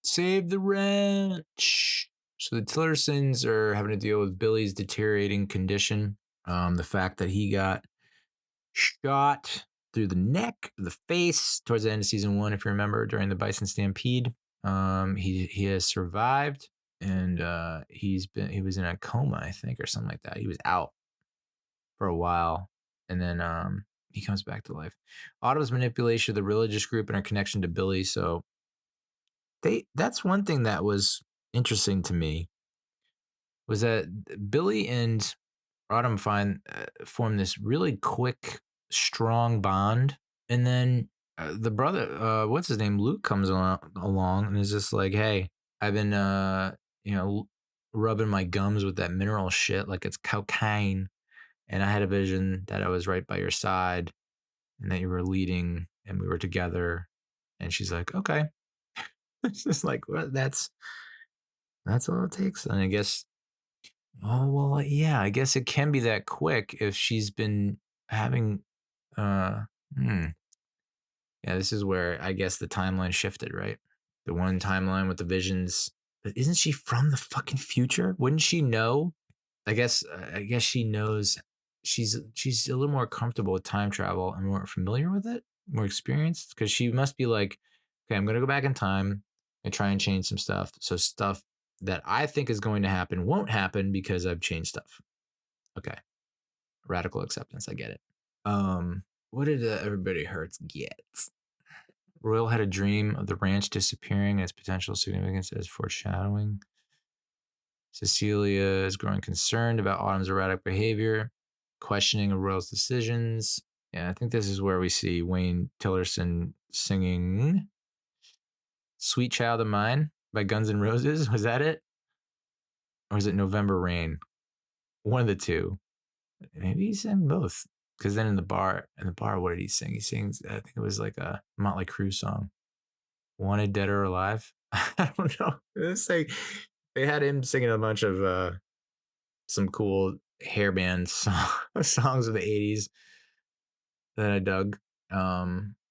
Save the ranch. So the Tillersons are having to deal with Billy's deteriorating condition. The fact that he got shot through the neck, the face towards the end of season 1, if you remember, during the Bison Stampede. He has survived, and he was in a coma, I think, or something like that. He was out for a while, and then he comes back to life. Autumn's manipulation of the religious group and her connection to Billy. So that's one thing that was interesting to me, was that Billy and Autumn form this really quick, strong bond, and then the brother, what's his name, Luke, comes along and is just like, "Hey, I've been rubbing my gums with that mineral shit like it's cocaine, and I had a vision that I was right by your side, and that you were leading, and we were together." And she's like, "Okay." It's just like, well, that's all it takes. And I guess, oh well, yeah, I guess it can be that quick if she's been having uh hmm. Yeah, this is where I guess the timeline shifted, right? The one timeline with the visions. But isn't she from the fucking future? Wouldn't she know? I guess she knows. She's a little more comfortable with time travel and more familiar with it, more experienced, because she must be like, okay, I'm gonna go back in time and try and change some stuff. So stuff that I think is going to happen won't happen because I've changed stuff. Okay, radical acceptance. I get it. What did everybody hurts get? Royal had a dream of the ranch disappearing and its potential significance as foreshadowing. Cecilia is growing concerned about Autumn's erratic behavior, questioning of Royal's decisions. Yeah, I think this is where we see Wayne Tillerson singing Sweet Child of Mine by Guns N' Roses. Was that it? Or was it November Rain? One of the two. Maybe he sang both. Because then in the bar, what did he sing? He sings, I think it was like a Motley Crue song. Wanted, Dead or Alive. I don't know. It's like they had him singing a bunch of some cool hair band songs of the 80s that I dug.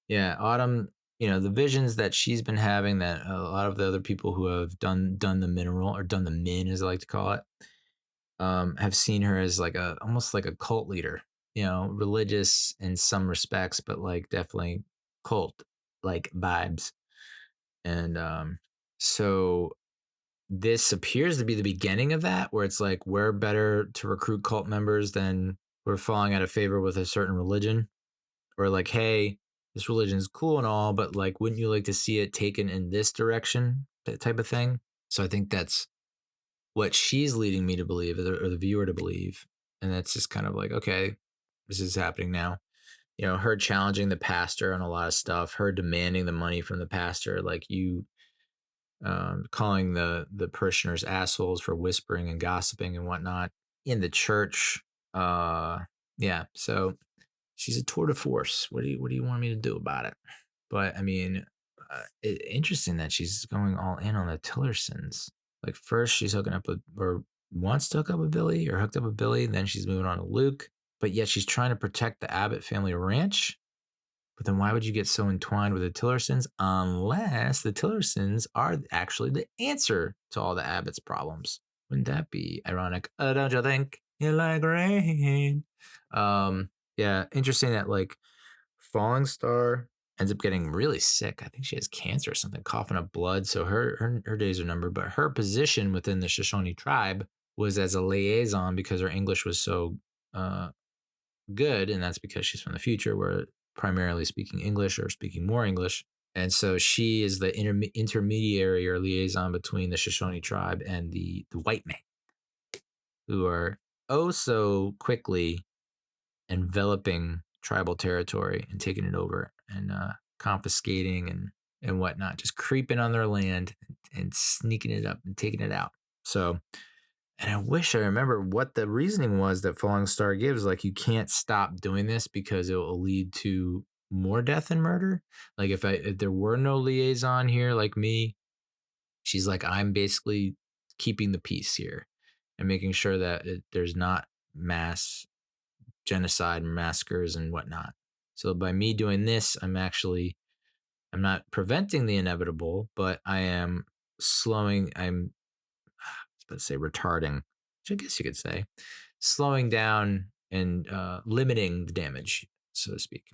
Yeah, Autumn, the visions that she's been having, that a lot of the other people who have done the mineral, or done the min as I like to call it, have seen her as like almost like a cult leader, religious in some respects, but like definitely cult like vibes. And so this appears to be the beginning of that, where it's like we're better to recruit cult members than we're falling out of favor with a certain religion, or like, hey, this religion is cool and all, but like, wouldn't you like to see it taken in this direction, that type of thing. So I think that's what she's leading me to believe, or the viewer to believe. And that's just kind of like, okay, this is happening now. Her challenging the pastor on a lot of stuff, her demanding the money from the pastor, like you calling the parishioners assholes for whispering and gossiping and whatnot in the church. Yeah, so she's a tour de force. What do you want me to do about it? But I mean, interesting that she's going all in on the Tillersons. Like first she's hooking up with, or wants to hook up with Billy, or hooked up with Billy, then she's moving on to Luke. But yet she's trying to protect the Abbott family ranch. But then why would you get so entwined with the Tillersons unless the Tillersons are actually the answer to all the Abbott's problems? Wouldn't that be ironic? Don't you think you like rain? Yeah, interesting that like Falling Star ends up getting really sick. I think she has cancer or something, coughing up blood. So her days are numbered. But her position within the Shoshone tribe was as a liaison, because her English was so good, and that's because she's from the future, where primarily speaking English, or speaking more English. And so she is the intermediary or liaison between the Shoshone tribe and the white men, who are oh so quickly enveloping tribal territory and taking it over, and confiscating and whatnot, just creeping on their land and sneaking it up and taking it out. So, and I wish I remember what the reasoning was that Falling Star gives. Like, you can't stop doing this because it will lead to more death and murder. Like, if there were no liaison here, like me, she's like, I'm basically keeping the peace here and making sure that there's not mass genocide, massacres, and whatnot. So by me doing this, I'm not preventing the inevitable, but I am slowing. Let's say retarding, which I guess you could say, slowing down and limiting the damage, so to speak.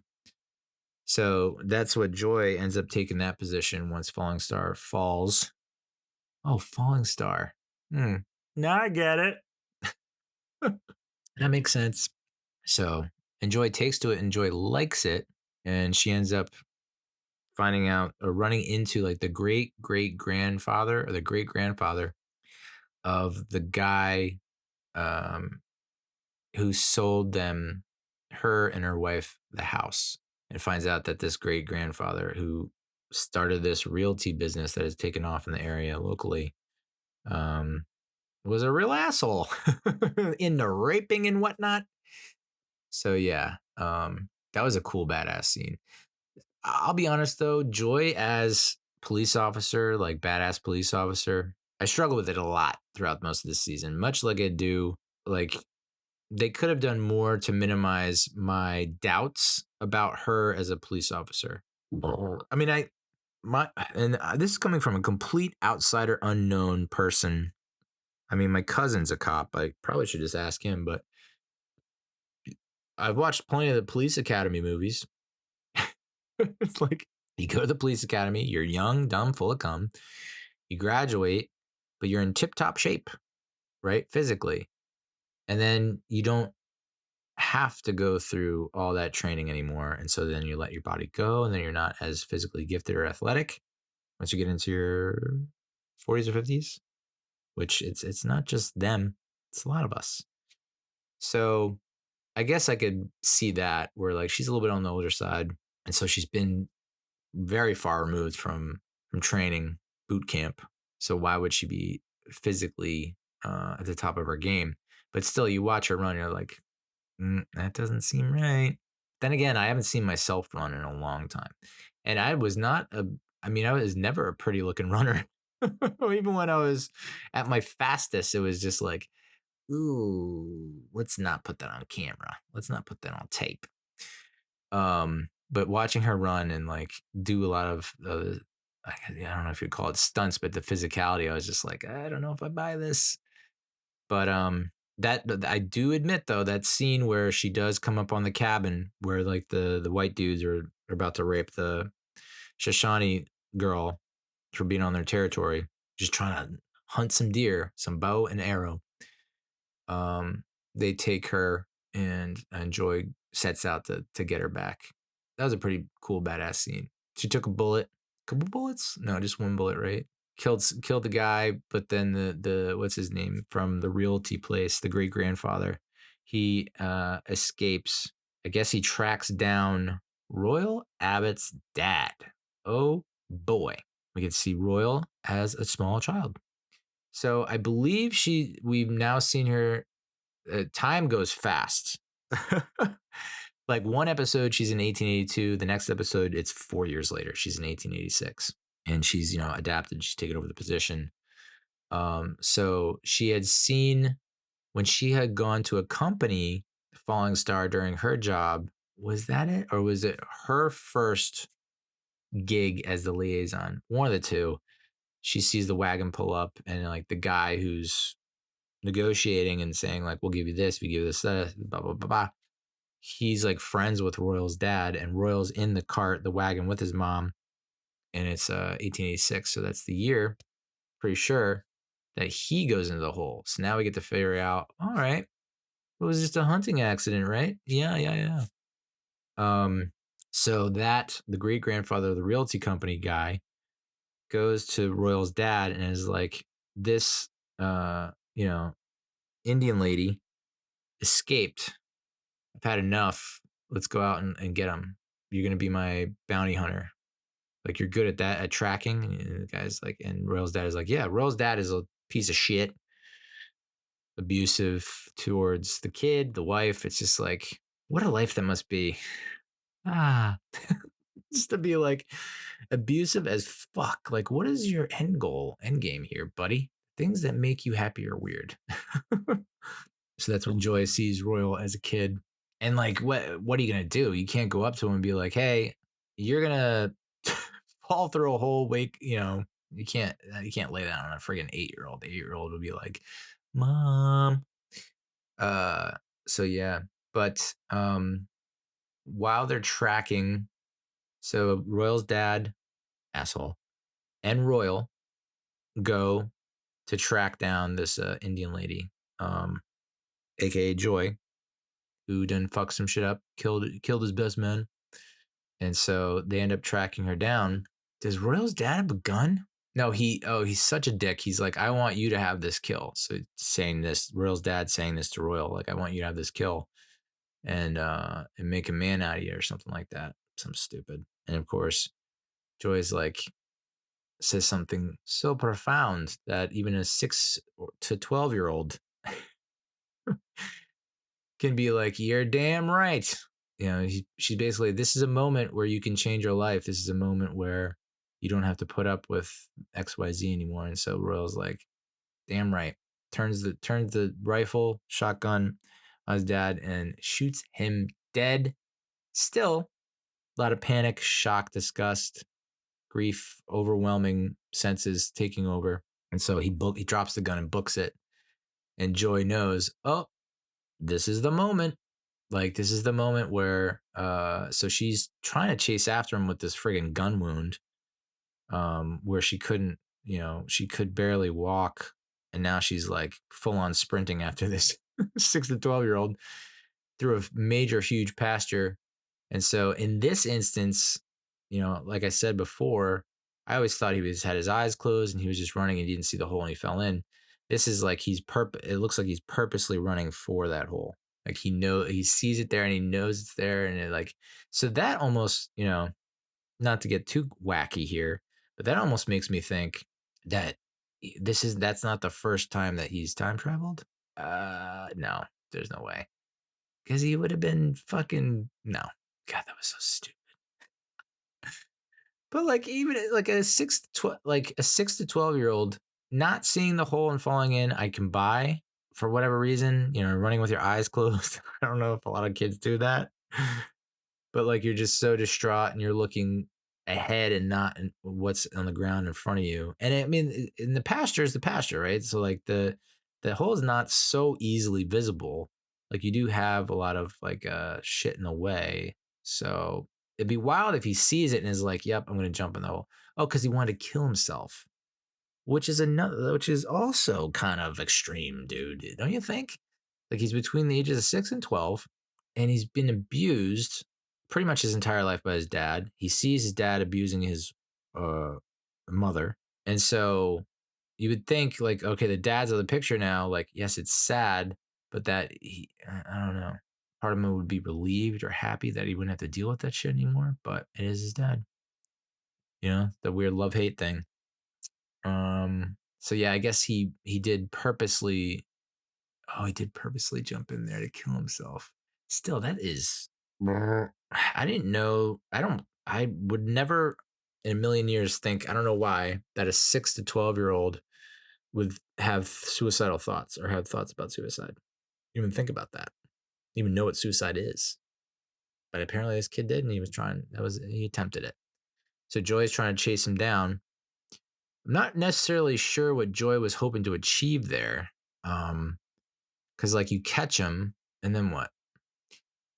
So that's what Joy ends up taking that position once Falling Star falls. Oh, Falling Star. Now I get it. That makes sense. So, and Joy takes to it and Joy likes it. And she ends up finding out or running into like the great great grandfather or the great grandfather of the guy um, who sold her and her wife, the house, and finds out that this great grandfather who started this realty business that has taken off in the area locally um, was a real asshole into raping and whatnot. So yeah, that was a cool badass scene. I'll be honest though, Joy as police officer, like badass police officer, I struggle with it a lot throughout most of this season, much like I do. Like, they could have done more to minimize my doubts about her as a police officer. I mean, this is coming from a complete outsider, unknown person. I mean, my cousin's a cop. I probably should just ask him, but I've watched plenty of the Police Academy movies. It's like you go to the police academy, you're young, dumb, full of cum, you graduate, but you're in tip top shape, right? Physically. And then you don't have to go through all that training anymore. And so then you let your body go, and then you're not as physically gifted or athletic once you get into your 40s or 50s, which it's not just them, it's a lot of us. So I guess I could see that where like she's a little bit on the older side. And so she's been very far removed from training boot camp. So why would she be physically at the top of her game? But still, you watch her run, you're like, that doesn't seem right. Then again, I haven't seen myself run in a long time, and I was not a. I mean, I was never a pretty looking runner. Even when I was at my fastest, it was just like, ooh, let's not put that on camera. Let's not put that on tape. But watching her run and like do a lot of I don't know if you'd call it stunts, but the physicality, I was just like, I don't know if I buy this. But that I do admit though, that scene where she does come up on the cabin where like the white dudes are about to rape the Shoshone girl for being on their territory, just trying to hunt some deer, some bow and arrow. They take her and Joy sets out to get her back. That was a pretty cool, badass scene. She took a bullet, couple bullets? No, just one bullet, right? Killed the guy, but then the what's his name from the realty place, the great grandfather, he escapes. I guess he tracks down Royal Abbott's dad. Oh boy, we can see Royal as a small child. So I believe we've now seen her. Time goes fast. Like one episode, she's in 1882. The next episode, it's 4 years later. She's in 1886, and she's adapted. She's taken over the position. So she had seen when she had gone to accompany Falling Star during her job. Was that it, or was it her first gig as the liaison? One of the two. She sees the wagon pull up, and like the guy who's negotiating and saying like, we'll give you this, we give you this, blah blah blah blah. He's like friends with Royal's dad, and Royal's in the cart, the wagon with his mom, and it's 1886, so that's the year, pretty sure, that he goes into the hole. So now we get to figure out, all right, it was just a hunting accident, right? Yeah. So that the great grandfather of the realty company guy goes to Royal's dad and is like, this, Indian lady escaped. I've had enough. Let's go out and get him. You're going to be my bounty hunter. Like, you're good at that, at tracking. And the guy's like, and Royal's dad is like, yeah, Royal's dad is piece of shit, abusive towards the kid, the wife. It's just like, what a life that must be. Ah, just to be like abusive as fuck. Like, what is your end goal, end game here, buddy? Things that make you happy are weird. So that's when Joy sees Royal as a kid. And like, what are you gonna do? You can't go up to him and be like, "Hey, you're gonna fall through a hole." Wake, you can't lay that on a friggin' 8-year-old. The 8-year-old would be like, "Mom." Uh, so yeah, but while they're tracking, so Royal's dad, asshole, and Royal go to track down this Indian lady, aka Joy, who done fucked some shit up, killed his best man. And so they end up tracking her down. Does Royal's dad have a gun? No, he's such a dick. He's like, I want you to have this kill. So saying this, Royal's dad saying this to Royal, like, I want you to have this kill and make a man out of you or something like that. Something stupid. And of course, Joy's like says something so profound that even a 6 to 12-year-old can be like, you're damn right. She's basically, this is a moment where you can change your life. This is a moment where you don't have to put up with XYZ anymore. And so Royal's like, damn right. Turns the rifle, shotgun on his dad and shoots him dead. Still, a lot of panic, shock, disgust, grief, overwhelming senses taking over. And so he drops the gun and books it. And Joy knows, oh, this is the moment. Like, this is the moment where so she's trying to chase after him with this friggin' gun wound, where she couldn't, she could barely walk, and now she's like full on sprinting after this 6 to 12-year-old through a major huge pasture. And so in this instance, like I said before, I always thought he had his eyes closed and he was just running and he didn't see the hole and he fell in. This is like it looks like he's purposely running for that hole. Like he sees it there and he knows it's there. And so that almost, not to get too wacky here, but that almost makes me think that that's not the first time that he's time traveled. No, there's no way. Because he would have been fucking, no. God, that was so stupid. But like even like a 6 to 12-year-old not seeing the hole and falling in, I can buy for whatever reason, running with your eyes closed. I don't know if a lot of kids do that. But like you're just so distraught and you're looking ahead and not in what's on the ground in front of you. And I mean, in the pasture is the pasture, right? So like the hole is not so easily visible. Like you do have a lot of like shit in the way. So it'd be wild if he sees it and is like, "Yep, I'm gonna jump in the hole." Oh, because he wanted to kill himself, which is also kind of extreme, dude. Don't you think? Like he's between the ages of 6 and 12, and he's been abused pretty much his entire life by his dad. He sees his dad abusing his mother, and so you would think like, okay, the dad's out of the picture now. Like, yes, it's sad, but that I don't know. Part of him would be relieved or happy that he wouldn't have to deal with that shit anymore. But it is his dad. The weird love-hate thing. So yeah, I guess he did purposely. Oh, he did purposely jump in there to kill himself. Still, that is. I didn't know. I would never in a million years think. I don't know why that a 6 to 12-year-old would have suicidal thoughts or have thoughts about suicide. Even think about that. Even know what suicide is. But apparently this kid did, and he attempted it. So Joy's trying to chase him down. I'm not necessarily sure what Joy was hoping to achieve there. Because like you catch him, and then what?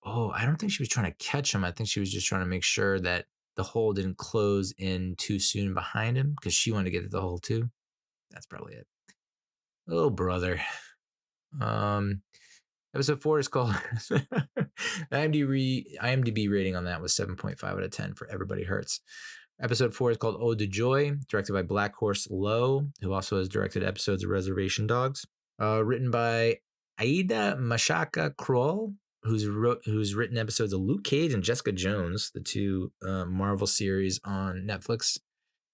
Oh, I don't think she was trying to catch him. I think she was just trying to make sure that the hole didn't close in too soon behind him because she wanted to get to the hole too. That's probably it. Oh, brother. Episode 4 is called IMDb rating on that was 7.5 out of 10 for Everybody Hurts. Episode 4 is called Ode to Joy, directed by Black Horse Lowe, who also has directed episodes of Reservation Dogs. Written by Aida Mashaka Kroll, who's written episodes of Luke Cage and Jessica Jones, the two Marvel series on Netflix.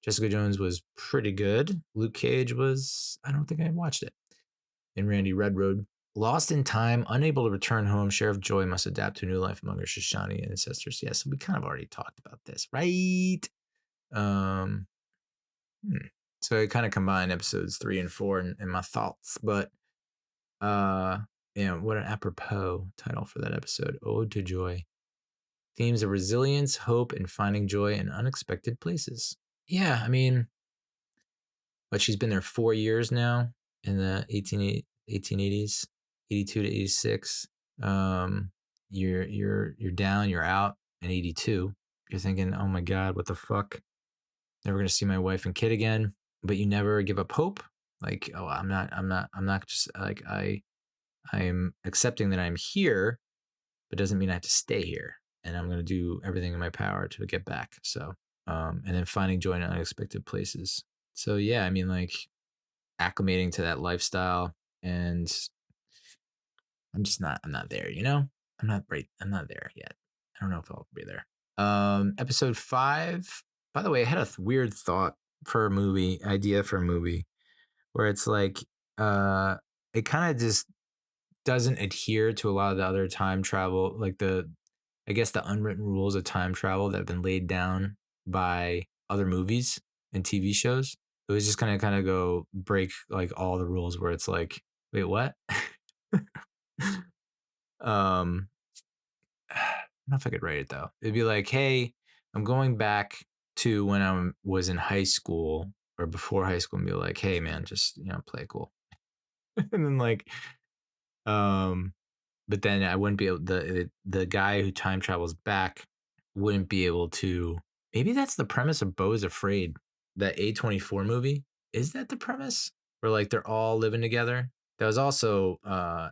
Jessica Jones was pretty good. Luke Cage was, I don't think I watched it. And Randy Redroad. Lost in time, unable to return home, Sheriff Joy must adapt to a new life among her Shoshone ancestors. Yes, so we kind of already talked about this, right? Um, So I kind of combined episodes 3 and 4 in my thoughts, but what an apropos title for that episode. Ode to Joy. Themes of resilience, hope, and finding joy in unexpected places. Yeah, I mean, but she's been there 4 years now in the 1880s, 82 to 86. You're down, you're out in 82. You're thinking, oh my God, what the fuck? Never gonna see my wife and kid again. But you never give up hope. Like, oh, I'm not just like I'm accepting that I'm here, but doesn't mean I have to stay here. And I'm gonna do everything in my power to get back. So, and then finding joy in unexpected places. So yeah, I mean, like acclimating to that lifestyle, and I'm not there, I'm not there yet. I don't know if I'll be there. Episode 5. By the way, I had a weird thought for a movie, idea for a movie where it's like uh it kind of just doesn't adhere to a lot of the other time travel, like I guess the unwritten rules of time travel that have been laid down by other movies and TV shows. It was just gonna kind of go break like all the rules where it's like, wait, what? um I don't know if I could write it though. It'd be like, hey, I'm going back to when I was in high school or before high school and be like, hey man, just play cool. And then like but then I wouldn't be able, the guy who time travels back wouldn't be able to. Maybe that's the premise of Beau is Afraid, that A24 movie. Is that the premise? Where like they're all living together? That was also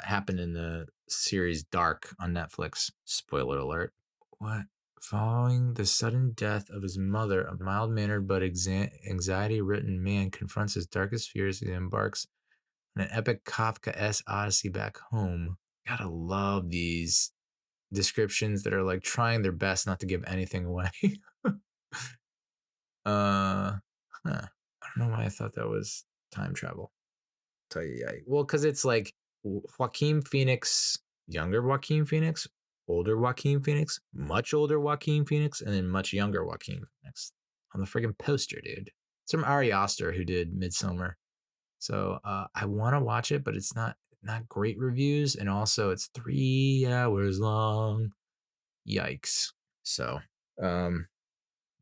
happened in the series Dark on Netflix. Spoiler alert. What? Following the sudden death of his mother, a mild-mannered but anxiety-ridden man confronts his darkest fears as he embarks on an epic Kafka-esque odyssey back home. Gotta love these descriptions that are like trying their best not to give anything away. Huh. I don't know why I thought that was time travel. Tell you, yeah. Well, because it's like Joaquin Phoenix, younger Joaquin Phoenix, older Joaquin Phoenix, much older Joaquin Phoenix, and then much younger Joaquin Phoenix on the friggin' poster, dude. It's from Ari Aster, who did Midsummer. So I want to watch it, but it's not great reviews, and also it's 3 hours long. Yikes! So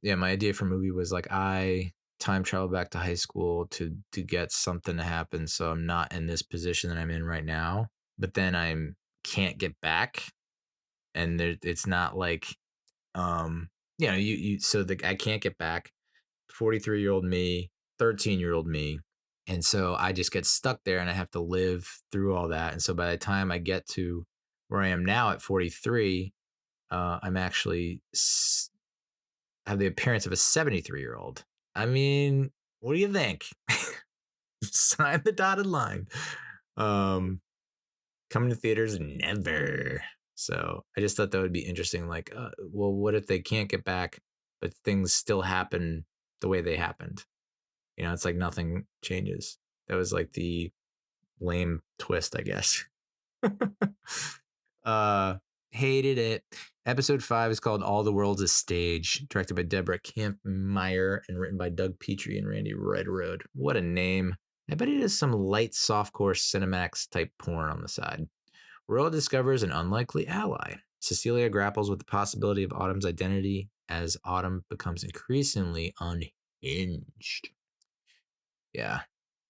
yeah, my idea for a movie was like I time travel back to high school to get something to happen, so I'm not in this position that I'm in right now. But then I can't get back, and it's not like you so I can't get back. 43-year-old me, 13-year-old me. And so I just get stuck there and I have to live through all that. And so by the time I get to where I am now at 43, I'm actually have the appearance of a 73-year-old. I mean, what do you think? Sign the dotted line. Coming to theaters never. So I just thought that would be interesting. Like, well, what if they can't get back, but things still happen the way they happened? It's like nothing changes. That was like the lame twist, I guess. Hated it. Episode 5 is called All the World's a Stage, directed by Deborah Kampmeyer and written by Doug Petrie and Randy Redroad. What a name. I bet it is some light softcore Cinemax type porn on the side. Royal discovers an unlikely ally. Cecilia grapples with the possibility of Autumn's identity as Autumn becomes increasingly unhinged. Yeah.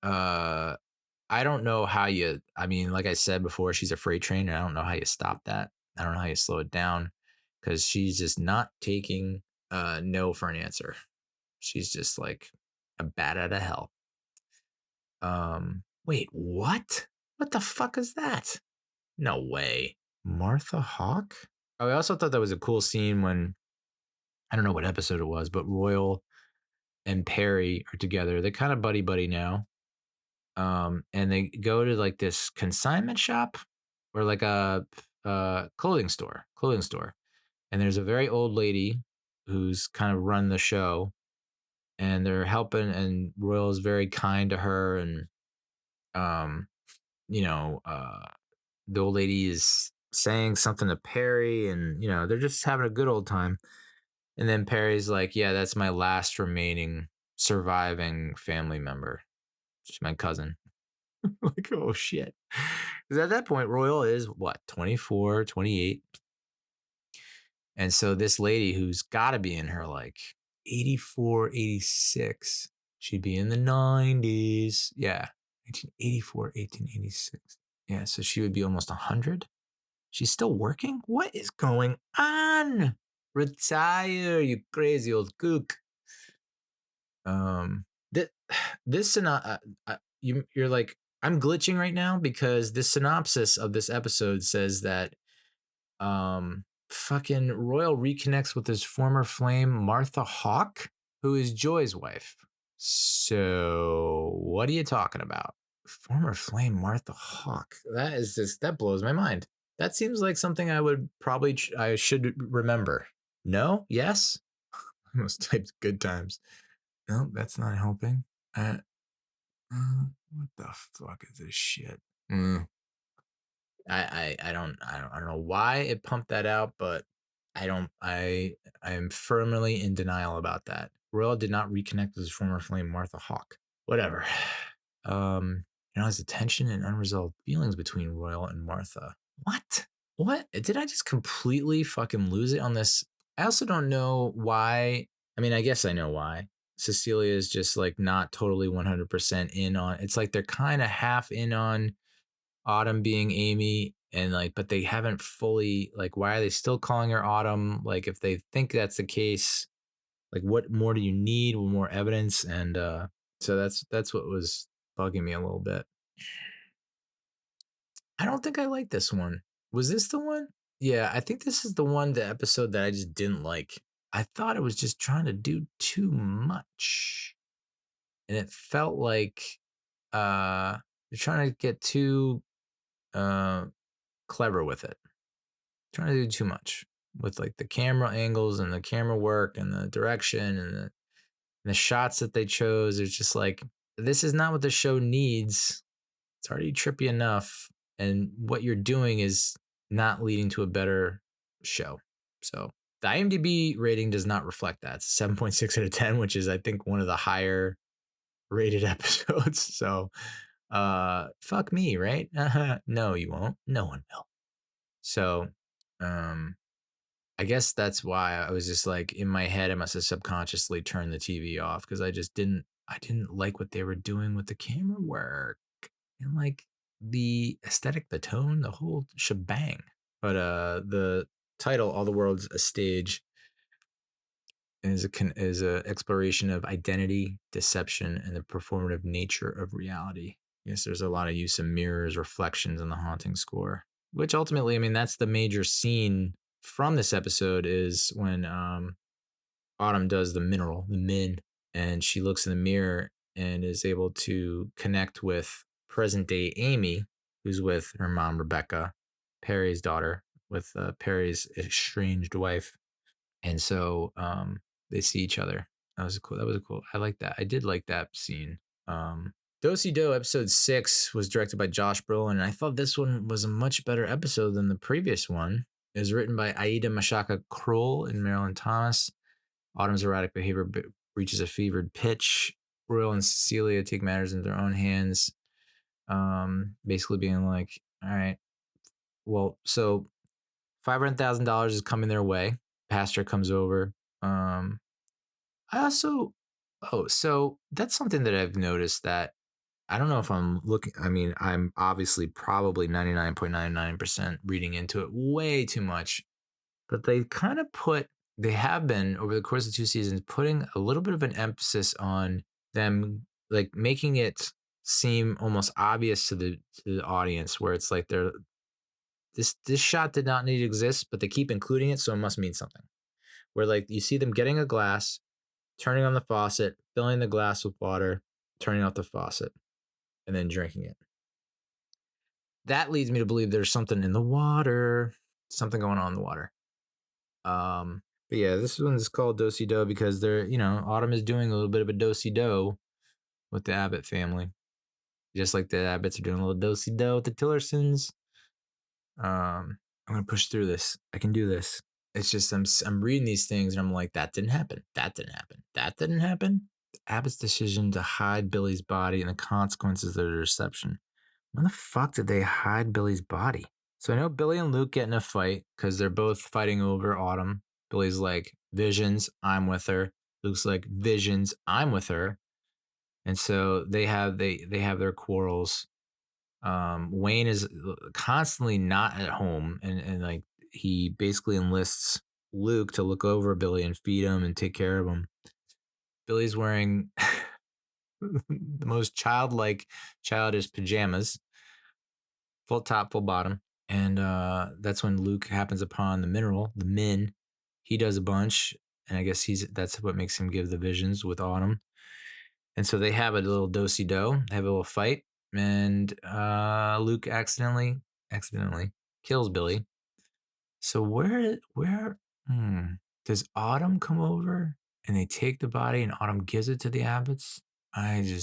I don't know how I mean, like I said before, she's a freight train, and I don't know how you stop that. I don't know how you slow it down, because she's just not taking no for an answer. She's just like a bat out of hell. Wait, what? What the fuck is that? No way. Martha Hawk? Oh, I also thought that was a cool scene when, I don't know what episode it was, but Royal and Perry are together. They're kind of buddy buddy now. And they go to like this consignment shop or like a clothing store, and there's a very old lady who's kind of run the show, and they're helping, and Royal is very kind to her, and um, you know, the old lady is saying something to Perry, and they're just having a good old time. And then Perry's like, "Yeah, that's my last remaining surviving family member. She's my cousin." Like, oh shit. Because at that point, Royal is what, 24, 28. And so this lady who's got to be in her like 84, 86, she'd be in the 90s. Yeah. 1884, 1886. Yeah. So she would be almost 100. She's still working? What is going on? Retire, you crazy old kook. That this you're like, I'm glitching right now because the synopsis of this episode says that fucking Royal reconnects with his former flame Martha Hawk, who is Joy's wife. So what are you talking about? Former flame Martha Hawk. That blows my mind. That seems like something I would probably I should remember. No? Yes? I almost typed good times. No, that's not helping. What the fuck is this shit? I don't know why it pumped that out, but I am firmly in denial about that. Royal did not reconnect with his former flame, Martha Hawk. Whatever. There's the tension and unresolved feelings between Royal and Martha. What? What? Did I just completely fucking lose it on this? I also don't know why. I mean, I guess I know why. Cecilia is just like not totally 100% in on. It's like they're kind of half in on Autumn being Amy, and like, but they haven't fully, like, why are they still calling her Autumn? Like, if they think that's the case, like, what more do you need? What more evidence? And so that's what was bugging me a little bit. I don't think I like this one. Was this the one? Yeah, I think this is the episode that I just didn't like. I thought it was just trying to do too much. And it felt like they're trying to get too clever with it. Trying to do too much with like the camera angles and the camera work and the direction and the shots that they chose. It's just like, this is not what the show needs. It's already trippy enough. And what you're doing is not leading to a better show. So the IMDb rating does not reflect that. It's 7.6 out of 10, which is, I think, one of the higher rated episodes. So fuck me, right? No, you won't. No one will. So I guess that's why I was just like, in my head, I must have subconsciously turned the TV off because I didn't like what they were doing with the camera work and like the aesthetic, the tone, the whole shebang. But the title, "All the World's a Stage," is a exploration of identity, deception, and the performative nature of reality. Yes, there's a lot of use of mirrors, reflections in the haunting score, which ultimately, I mean, that's the major scene from this episode is when Autumn does the min, and she looks in the mirror and is able to connect with present day Amy, who's with her mom, Rebecca, Perry's daughter, with Perry's estranged wife. And so they see each other. That was cool. I like that. I did like that scene. Do-Si Do episode 6 was directed by Josh Brolin, and I thought this one was a much better episode than the previous one. It was written by Aida Mashaka Kroll and Marilyn Thomas. Autumn's erratic behavior reaches a fevered pitch. Royal and Cecilia take matters into their own hands, basically being like, all right, well, so $500,000 is coming their way. Pastor comes over. I also, so that's something that I've noticed that I don't know if I'm looking, I mean, I'm obviously probably 99.99% reading into it way too much, but they have been over the course of 2 seasons putting a little bit of an emphasis on them, like making it seem almost obvious to the audience, where it's like this shot did not need to exist, but they keep including it, so it must mean something. Where like you see them getting a glass, turning on the faucet, filling the glass with water, turning off the faucet, and then drinking it. That leads me to believe there's something in the water, something going on in the water. But yeah, this one's called Do-si-do because they're, Autumn is doing a little bit of a do-si-do with the Abbott family. Just like the Abbotts are doing a little do-si-do with the Tillersons. I'm gonna push through this. I can do this. It's just I'm reading these things and I'm like, that didn't happen. That didn't happen. That didn't happen. Abbott's decision to hide Billy's body and the consequences of the deception. When the fuck did they hide Billy's body? So I know Billy and Luke get in a fight because they're both fighting over Autumn. Billy's like, visions, I'm with her. Luke's like, visions, I'm with her. And so they have their quarrels. Wayne is constantly not at home, and like he basically enlists Luke to look over Billy and feed him and take care of him. Billy's wearing the most childish pajamas, full top, full bottom. And that's when Luke happens upon the min. He does a bunch, and I guess that's what makes him give the visions with Autumn. And so they have a little do-si-do, they have a little fight, and Luke accidentally kills Billy. So where does Autumn come over and they take the body and Autumn gives it to the Abbotts? I do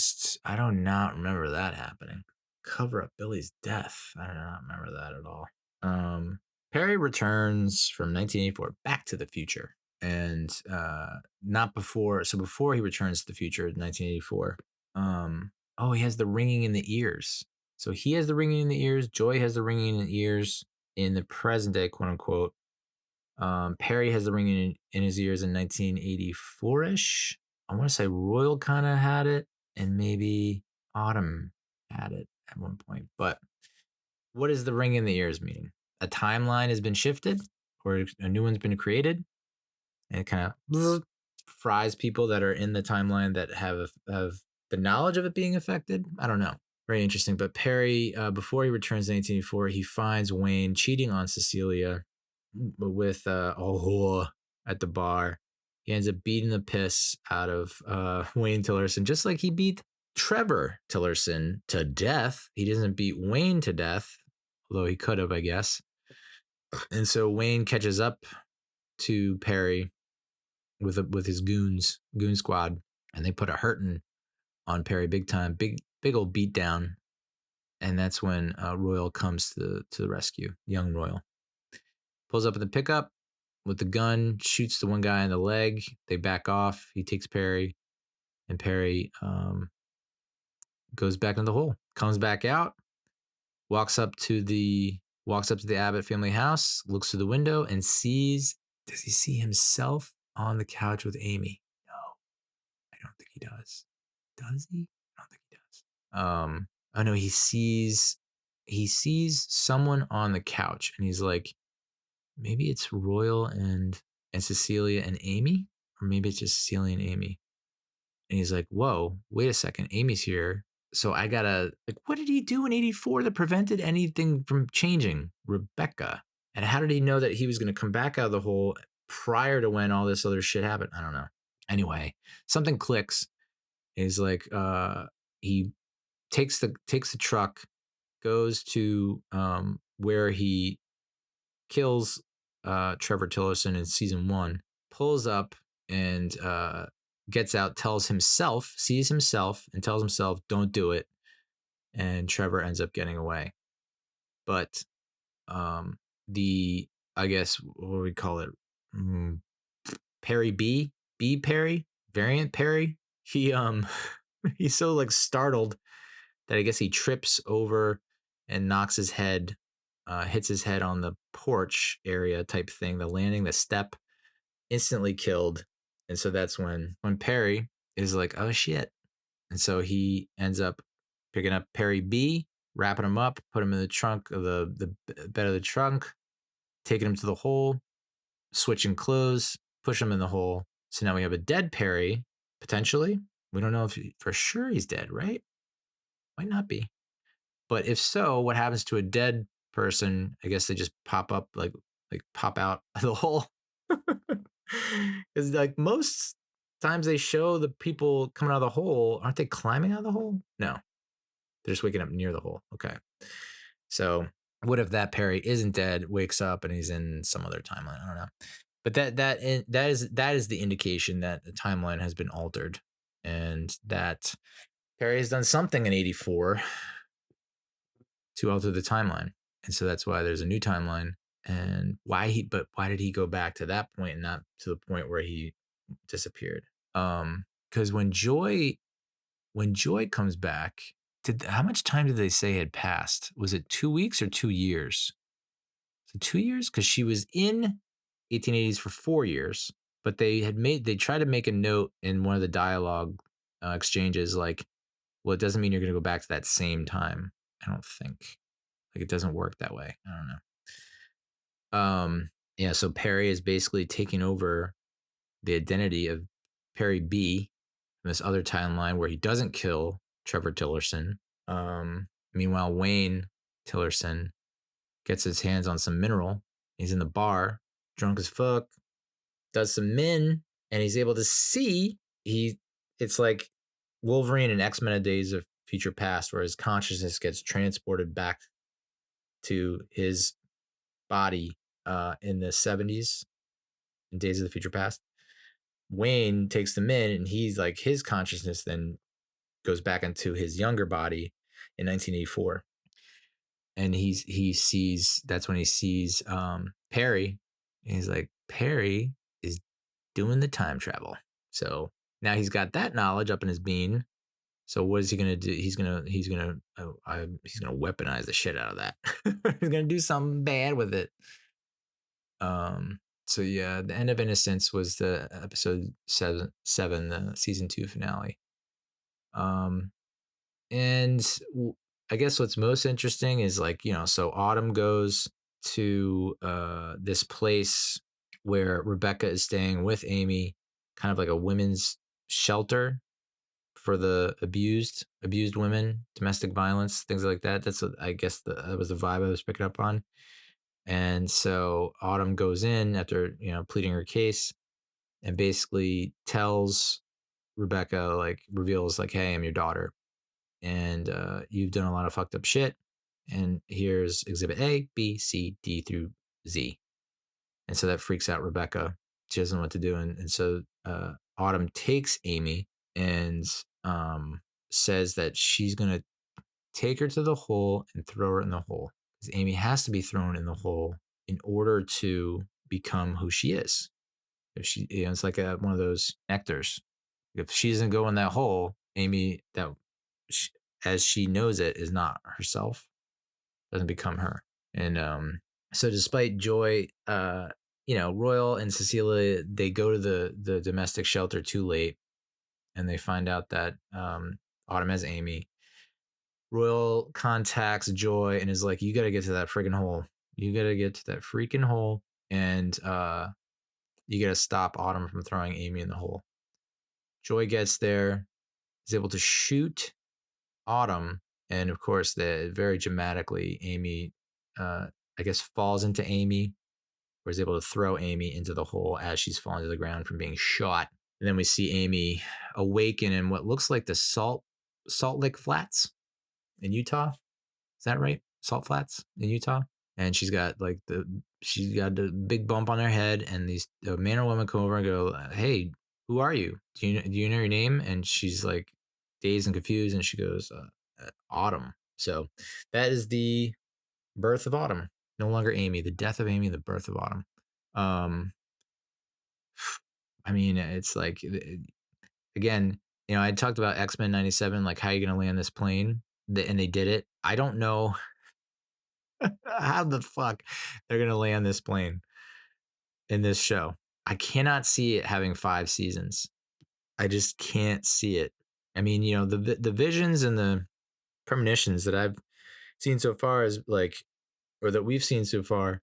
not remember that happening. Cover up Billy's death. I do not remember that at all. Perry returns from 1984 Back to the Future. And not before. So before he returns to the future in 1984, he has the ringing in the ears. So he has the ringing in the ears. Joy has the ringing in the ears in the present day, quote unquote. Perry has the ringing in his ears in 1984-ish. I want to say Royal kind of had it, and maybe Autumn had it at one point. But what does the ring in the ears mean? A timeline has been shifted, or a new one's been created, and it kind of fries people that are in the timeline that have the knowledge of it being affected. I don't know. Very interesting. But Perry, before he returns in 1984, he finds Wayne cheating on Cecilia with a whore at the bar. He ends up beating the piss out of Wayne Tillerson, just like he beat Trevor Tillerson to death. He doesn't beat Wayne to death, although he could have, I guess. And so Wayne catches up to Perry with his goon squad, and they put a hurting on Perry big time, big old beat down. And that's when Royal comes to the rescue. Young Royal pulls up in the pickup with the gun, shoots the one guy in the leg. They back off. He takes Perry, and Perry goes back in the hole, comes back out, walks up to the Abbott family house, looks through the window, and sees. Does he see himself on the couch with Amy? No, I don't think he does. Does he? I don't think he does. Oh no, he sees someone on the couch, and he's like, maybe it's Royal and Cecilia and Amy, or maybe it's just Cecilia and Amy. And he's like, whoa, wait a second, Amy's here. So I gotta, like, what did he do in 84 that prevented anything from changing? Rebecca. And how did he know that he was going to come back out of the hole prior to when all this other shit happened? I don't know. Anyway, something clicks. He's like, he takes the truck, goes to where he kills Trevor Tillerson in season 1, pulls up and gets out, sees himself and tells himself, don't do it. And Trevor ends up getting away. But I guess, what do we call it? Perry B Perry, variant Perry. He he's so like startled that I guess he trips over and knocks his head, hits his head on the porch area type thing, the landing, the step, instantly killed. And so that's when Perry is like, oh shit. And so he ends up picking up Perry B, wrapping him up, put him in the trunk of the bed of the trunk, taking him to the hole, switching clothes, push him in the hole. So now we have a dead Perry, potentially. We don't know if for sure he's dead, right? Might not be. But if so, what happens to a dead person? I guess they just pop up, like pop out of the hole. Because like most times they show the people coming out of the hole, aren't they climbing out of the hole? No, they're just waking up near the hole. Okay. So what if that Perry isn't dead, wakes up, and he's in some other timeline? I don't know. But that is the indication that the timeline has been altered, and that Perry has done something in '84 to alter the timeline, and so that's why there's a new timeline. And why did he go back to that point and not to the point where he disappeared? Because when Joy comes back, how much time did they say had passed? Was it 2 weeks or 2 years? So 2 years, because she was in 1880s for 4 years, but they tried to make a note in one of the dialogue exchanges, like, well, it doesn't mean you're going to go back to that same time. I don't think, like, it doesn't work that way. I don't know. Yeah. So Perry is basically taking over the identity of Perry B in this other timeline where he doesn't kill Trevor Tillerson. Meanwhile, Wayne Tillerson gets his hands on some mineral. He's in the bar, drunk as fuck, does some min, and he's able to see. It's like Wolverine and X-Men of Days of Future Past, where his consciousness gets transported back to his body in the 70s in Days of the Future Past. Wayne takes them in, and he's like, his consciousness then goes back into his younger body in 1984. And that's when he sees Perry. And he's like, Perry is doing the time travel. So now he's got that knowledge up in his bean. So what is he gonna do? He's gonna weaponize the shit out of that. He's gonna do something bad with it. So yeah, the end of Innocence was the episode 7, the season 2 finale. And I guess what's most interesting is, like, so Autumn goes to this place where Rebecca is staying with Amy, kind of like a women's shelter for the abused women, domestic violence, things like that. That's what, I guess that was the vibe I was picking up on. And so Autumn goes in after, pleading her case, and basically tells Rebecca, like, reveals, like, hey, I'm your daughter, and you've done a lot of fucked up shit, and here's exhibit A, B, C, D through Z. And so that freaks out Rebecca. She doesn't know what to do. And so Autumn takes Amy and says that she's going to take her to the hole and throw her in the hole. Because Amy has to be thrown in the hole in order to become who she is. If she, it's like one of those nectars. If she doesn't go in that hole, Amy, as she knows it, is not herself, doesn't become her. And so despite Joy, Royal and Cecilia, they go to the domestic shelter too late, and they find out that Autumn has Amy. Royal contacts Joy and is like, you got to get to that freaking hole. You got to get to that freaking hole, and you got to stop Autumn from throwing Amy in the hole. Joy gets there, is able to shoot Autumn, and of course, very dramatically, Amy, I guess, falls into Amy, or is able to throw Amy into the hole as she's falling to the ground from being shot. And then we see Amy awaken in what looks like the Salt Lake Flats in Utah. Is that right? Salt Flats in Utah. And she's got the big bump on her head, and the man or woman come over and go, hey, who are you? Do you know your name? And she's like dazed and confused, and she goes, Autumn. So that is the birth of Autumn. No longer Amy. The death of Amy. The birth of Autumn. I mean, it's like, again, I talked about X-Men 97, like, how are you going to land this plane? And they did it. I don't know how the fuck they're going to land this plane in this show. I cannot see it having 5 seasons. I just can't see it. I mean, the visions and the premonitions that I've seen so far is like, or that we've seen so far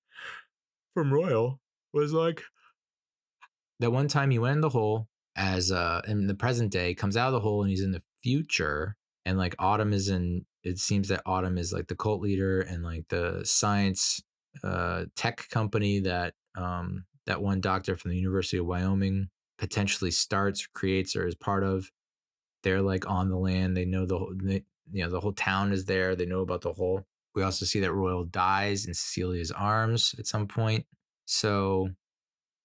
from Royal, was like that one time he went in the hole as in the present day, comes out of the hole, and he's in the future, and like Autumn is in. It seems that Autumn is like the cult leader and like the science tech company that that one doctor from the University of Wyoming potentially starts, creates, or is part of. They're like on the land. They know the whole town is there. They know about the hole. We also see that Royal dies in Cecilia's arms at some point. So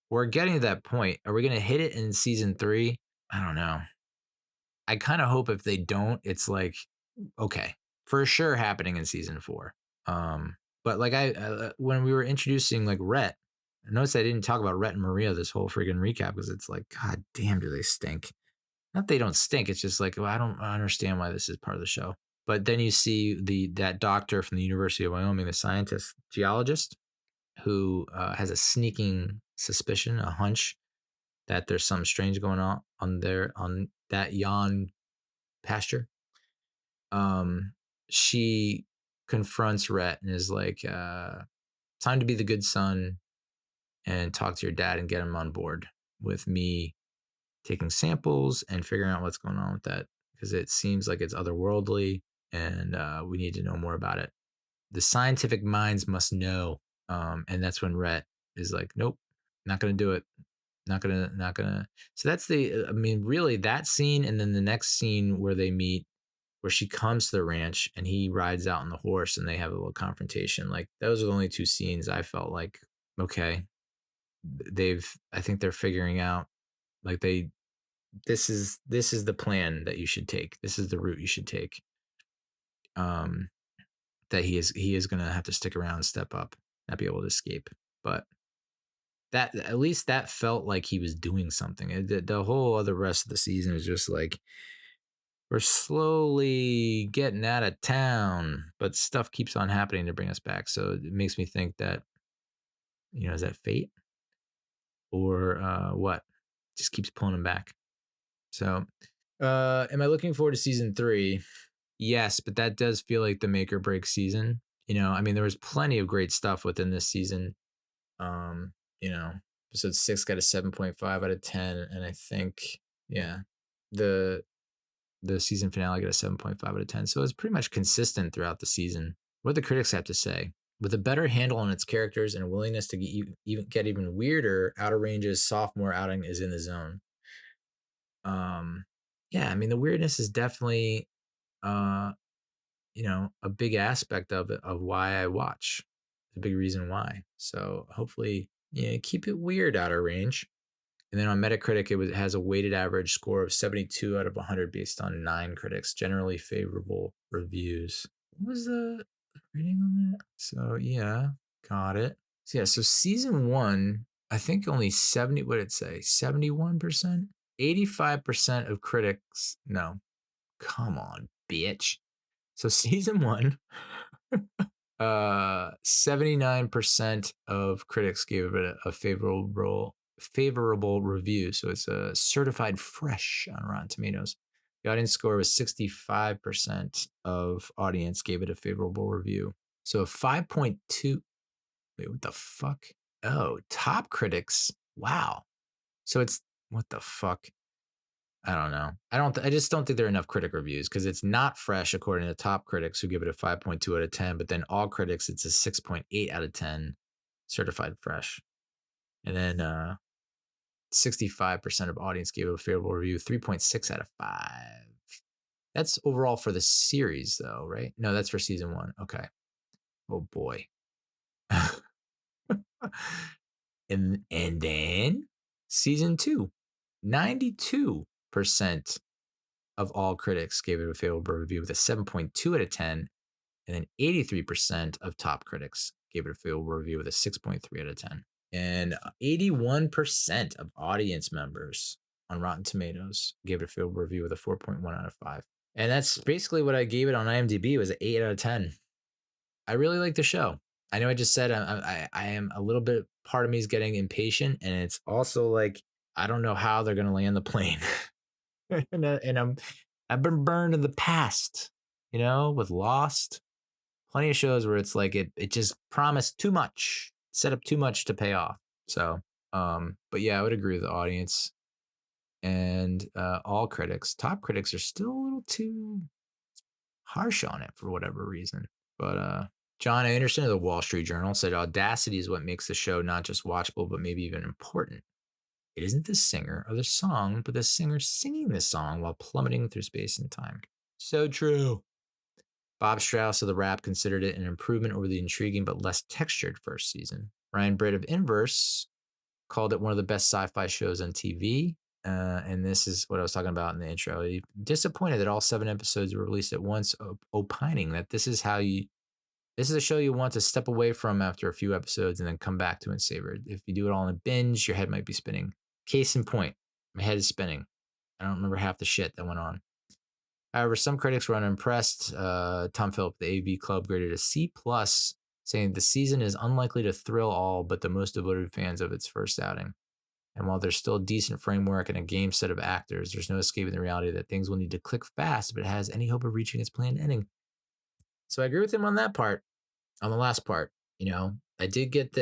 we're getting to that point. Are we going to hit it in season 3? I don't know. I kind of hope if they don't, it's like, okay, for sure happening in season 4. But like when we were introducing like Rhett, I noticed I didn't talk about Rhett and Maria this whole freaking recap because it's like, God damn, do they stink? Not they don't stink. It's just like, well, I don't understand why this is part of the show. But then you see that doctor from the University of Wyoming, the scientist, geologist, who has a sneaking suspicion, a hunch that there's something strange going on that pasture. She confronts Rhett and is like, time to be the good son and talk to your dad and get him on board with me taking samples and figuring out what's going on with that, because it seems like it's otherworldly and we need to know more about it. The scientific minds must know. And that's when Rhett is like, nope, not going to do it. Not gonna. So that's really that scene. And then the next scene where they meet, where she comes to the ranch and he rides out on the horse and they have a little confrontation. Like those are the only 2 scenes I felt like, okay, I think they're figuring out like this is the plan that you should take. This is the route you should take. That he is going to have to stick around, step up, not be able to escape. But that, at least that felt like he was doing something. The whole other rest of the season is just like, we're slowly getting out of town, but stuff keeps on happening to bring us back. So it makes me think that, is that fate or what? Just keeps pulling him back. So, am I looking forward to season 3? Yes, but that does feel like the make or break season. There was plenty of great stuff within this season. Episode 6 got a 7.5 out of 10, and I think, yeah, the season finale got a 7.5 out of 10. So it's pretty much consistent throughout the season. What do the critics have to say? With a better handle on its characters and a willingness to get even weirder, Outer Range's sophomore outing is in the zone. Yeah, the weirdness is definitely, a big aspect of it, of why I watch. The big reason why. So hopefully, keep it weird, Outer Range. And then on Metacritic, it has a weighted average score of 72 out of 100 based on 9 critics, generally favorable reviews. What was the rating on that? So yeah, got it. So yeah, so season 1, I think only 70, what did it say? 71%? 85% of critics, no, come on, bitch. So season 1, 79% of critics gave it a favorable review. So it's a certified fresh on Rotten Tomatoes. The audience score was 65% of audience gave it a favorable review. So 5.2. Wait, what the fuck? Oh, top critics. Wow. So it's, what the fuck? I don't know. I just don't think there are enough critic reviews, because it's not fresh according to top critics, who give it a 5.2 out of 10, but then all critics, it's a 6.8 out of 10 certified fresh. And then 65% of audience gave it a favorable review, 3.6 out of 5. That's overall for the series though, right? No, that's for season 1. Okay. Oh boy. and then season 2, 92% of all critics gave it a favorable review with a 7.2 out of 10. And then 83% of top critics gave it a favorable review with a 6.3 out of 10. And 81% of audience members on Rotten Tomatoes gave it a favorable review with a 4.1 out of 5. And that's basically what I gave it on IMDb. It was an 8 out of 10. I really like the show. I know I just said I am a little bit, part of me is getting impatient, and it's also like, I don't know how they're going to land the plane. and I've been burned in the past, with Lost. Plenty of shows where it's like it just promised too much, set up too much to pay off. So, but yeah, I would agree with the audience and all critics. Top critics are still a little too harsh on it for whatever reason. But John Anderson of the Wall Street Journal said audacity is what makes the show not just watchable, but maybe even important. It isn't the singer or the song, but the singer singing the song while plummeting through space and time. So true. Bob Strauss of The Wrap considered it an improvement over the intriguing but less textured first season. Ryan Britt of Inverse called it one of the best sci-fi shows on TV. And this is what I was talking about in the intro. Disappointed that all 7 episodes were released at once, opining that this is a show you want to step away from after a few episodes and then come back to and savor it. If you do it all in a binge, your head might be spinning. Case in point, my head is spinning. I don't remember half the shit that went on. However, some critics were unimpressed. Tom Phillip, the AV Club, graded a C+, saying the season is unlikely to thrill all but the most devoted fans of its first outing. And while there's still a decent framework and a game set of actors, there's no escaping the reality that things will need to click fast if it has any hope of reaching its planned ending. So I agree with him on that part. On the last part, I did get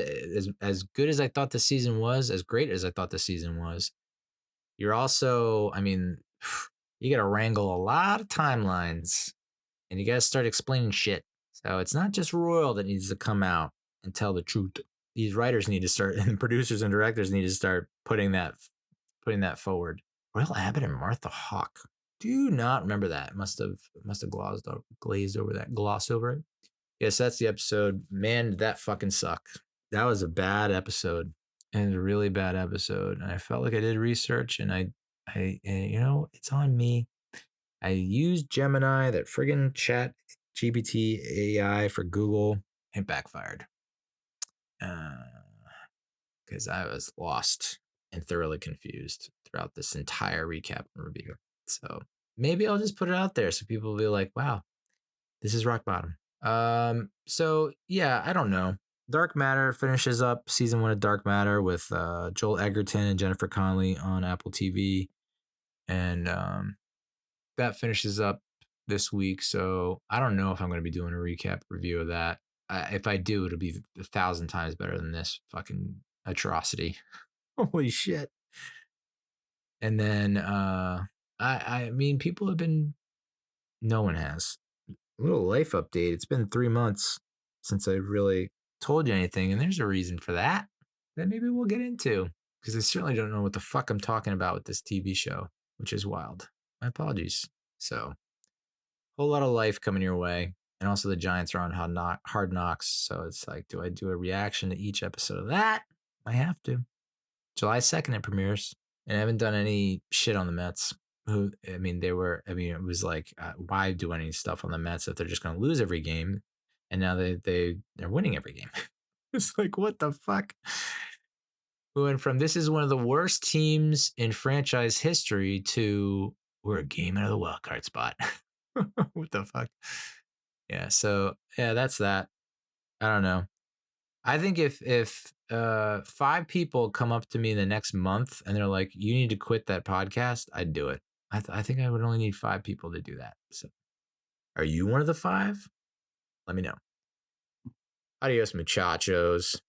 as good as I thought the season was, as great as I thought the season was. You're also, you got to wrangle a lot of timelines and you got to start explaining shit. So it's not just Royal that needs to come out and tell the truth. These writers need to start, and producers and directors need to start putting that forward. Royal Abbott and Martha Hawk. Do not remember that. Must have glossed over it. Yes, that's the episode. Man, did that fucking suck. That was a bad episode. And a really bad episode. And I felt like I did research and it's on me. I used Gemini, that friggin' chat GPT AI for Google, and backfired. Because I was lost and thoroughly confused throughout this entire recap and review. So maybe I'll just put it out there so people will be like, wow, this is rock bottom. So yeah, I don't know. Dark Matter finishes up season 1 of Dark Matter with Joel Edgerton and Jennifer Connelly on Apple TV. And that finishes up this week. So I don't know if I'm going to be doing a recap review of that. If I do, it'll be 1,000 times better than this fucking atrocity. Holy shit. And then I mean, people have been, no one has. A little life update. It's been 3 months since I really told you anything, and there's a reason for that maybe we'll get into, because I certainly don't know what the fuck I'm talking about with this TV show, which is wild. My apologies. So, whole lot of life coming your way, and also the Giants are on Hard Knocks, so it's like, do I do a reaction to each episode of that? I have to. July 2nd it premieres, and I haven't done any shit on the Mets. It was like, why do any stuff on the Mets if they're just going to lose every game? And now they're winning every game. It's like, what the fuck? We went from this is one of the worst teams in franchise history to we're a game out of the wild card spot. What the fuck? Yeah. So yeah, that's that. I don't know. I think if 5 people come up to me in the next month and they're like, you need to quit that podcast, I'd do it. I think I would only need 5 people to do that. So are you one of the 5? Let me know. Adios, muchachos.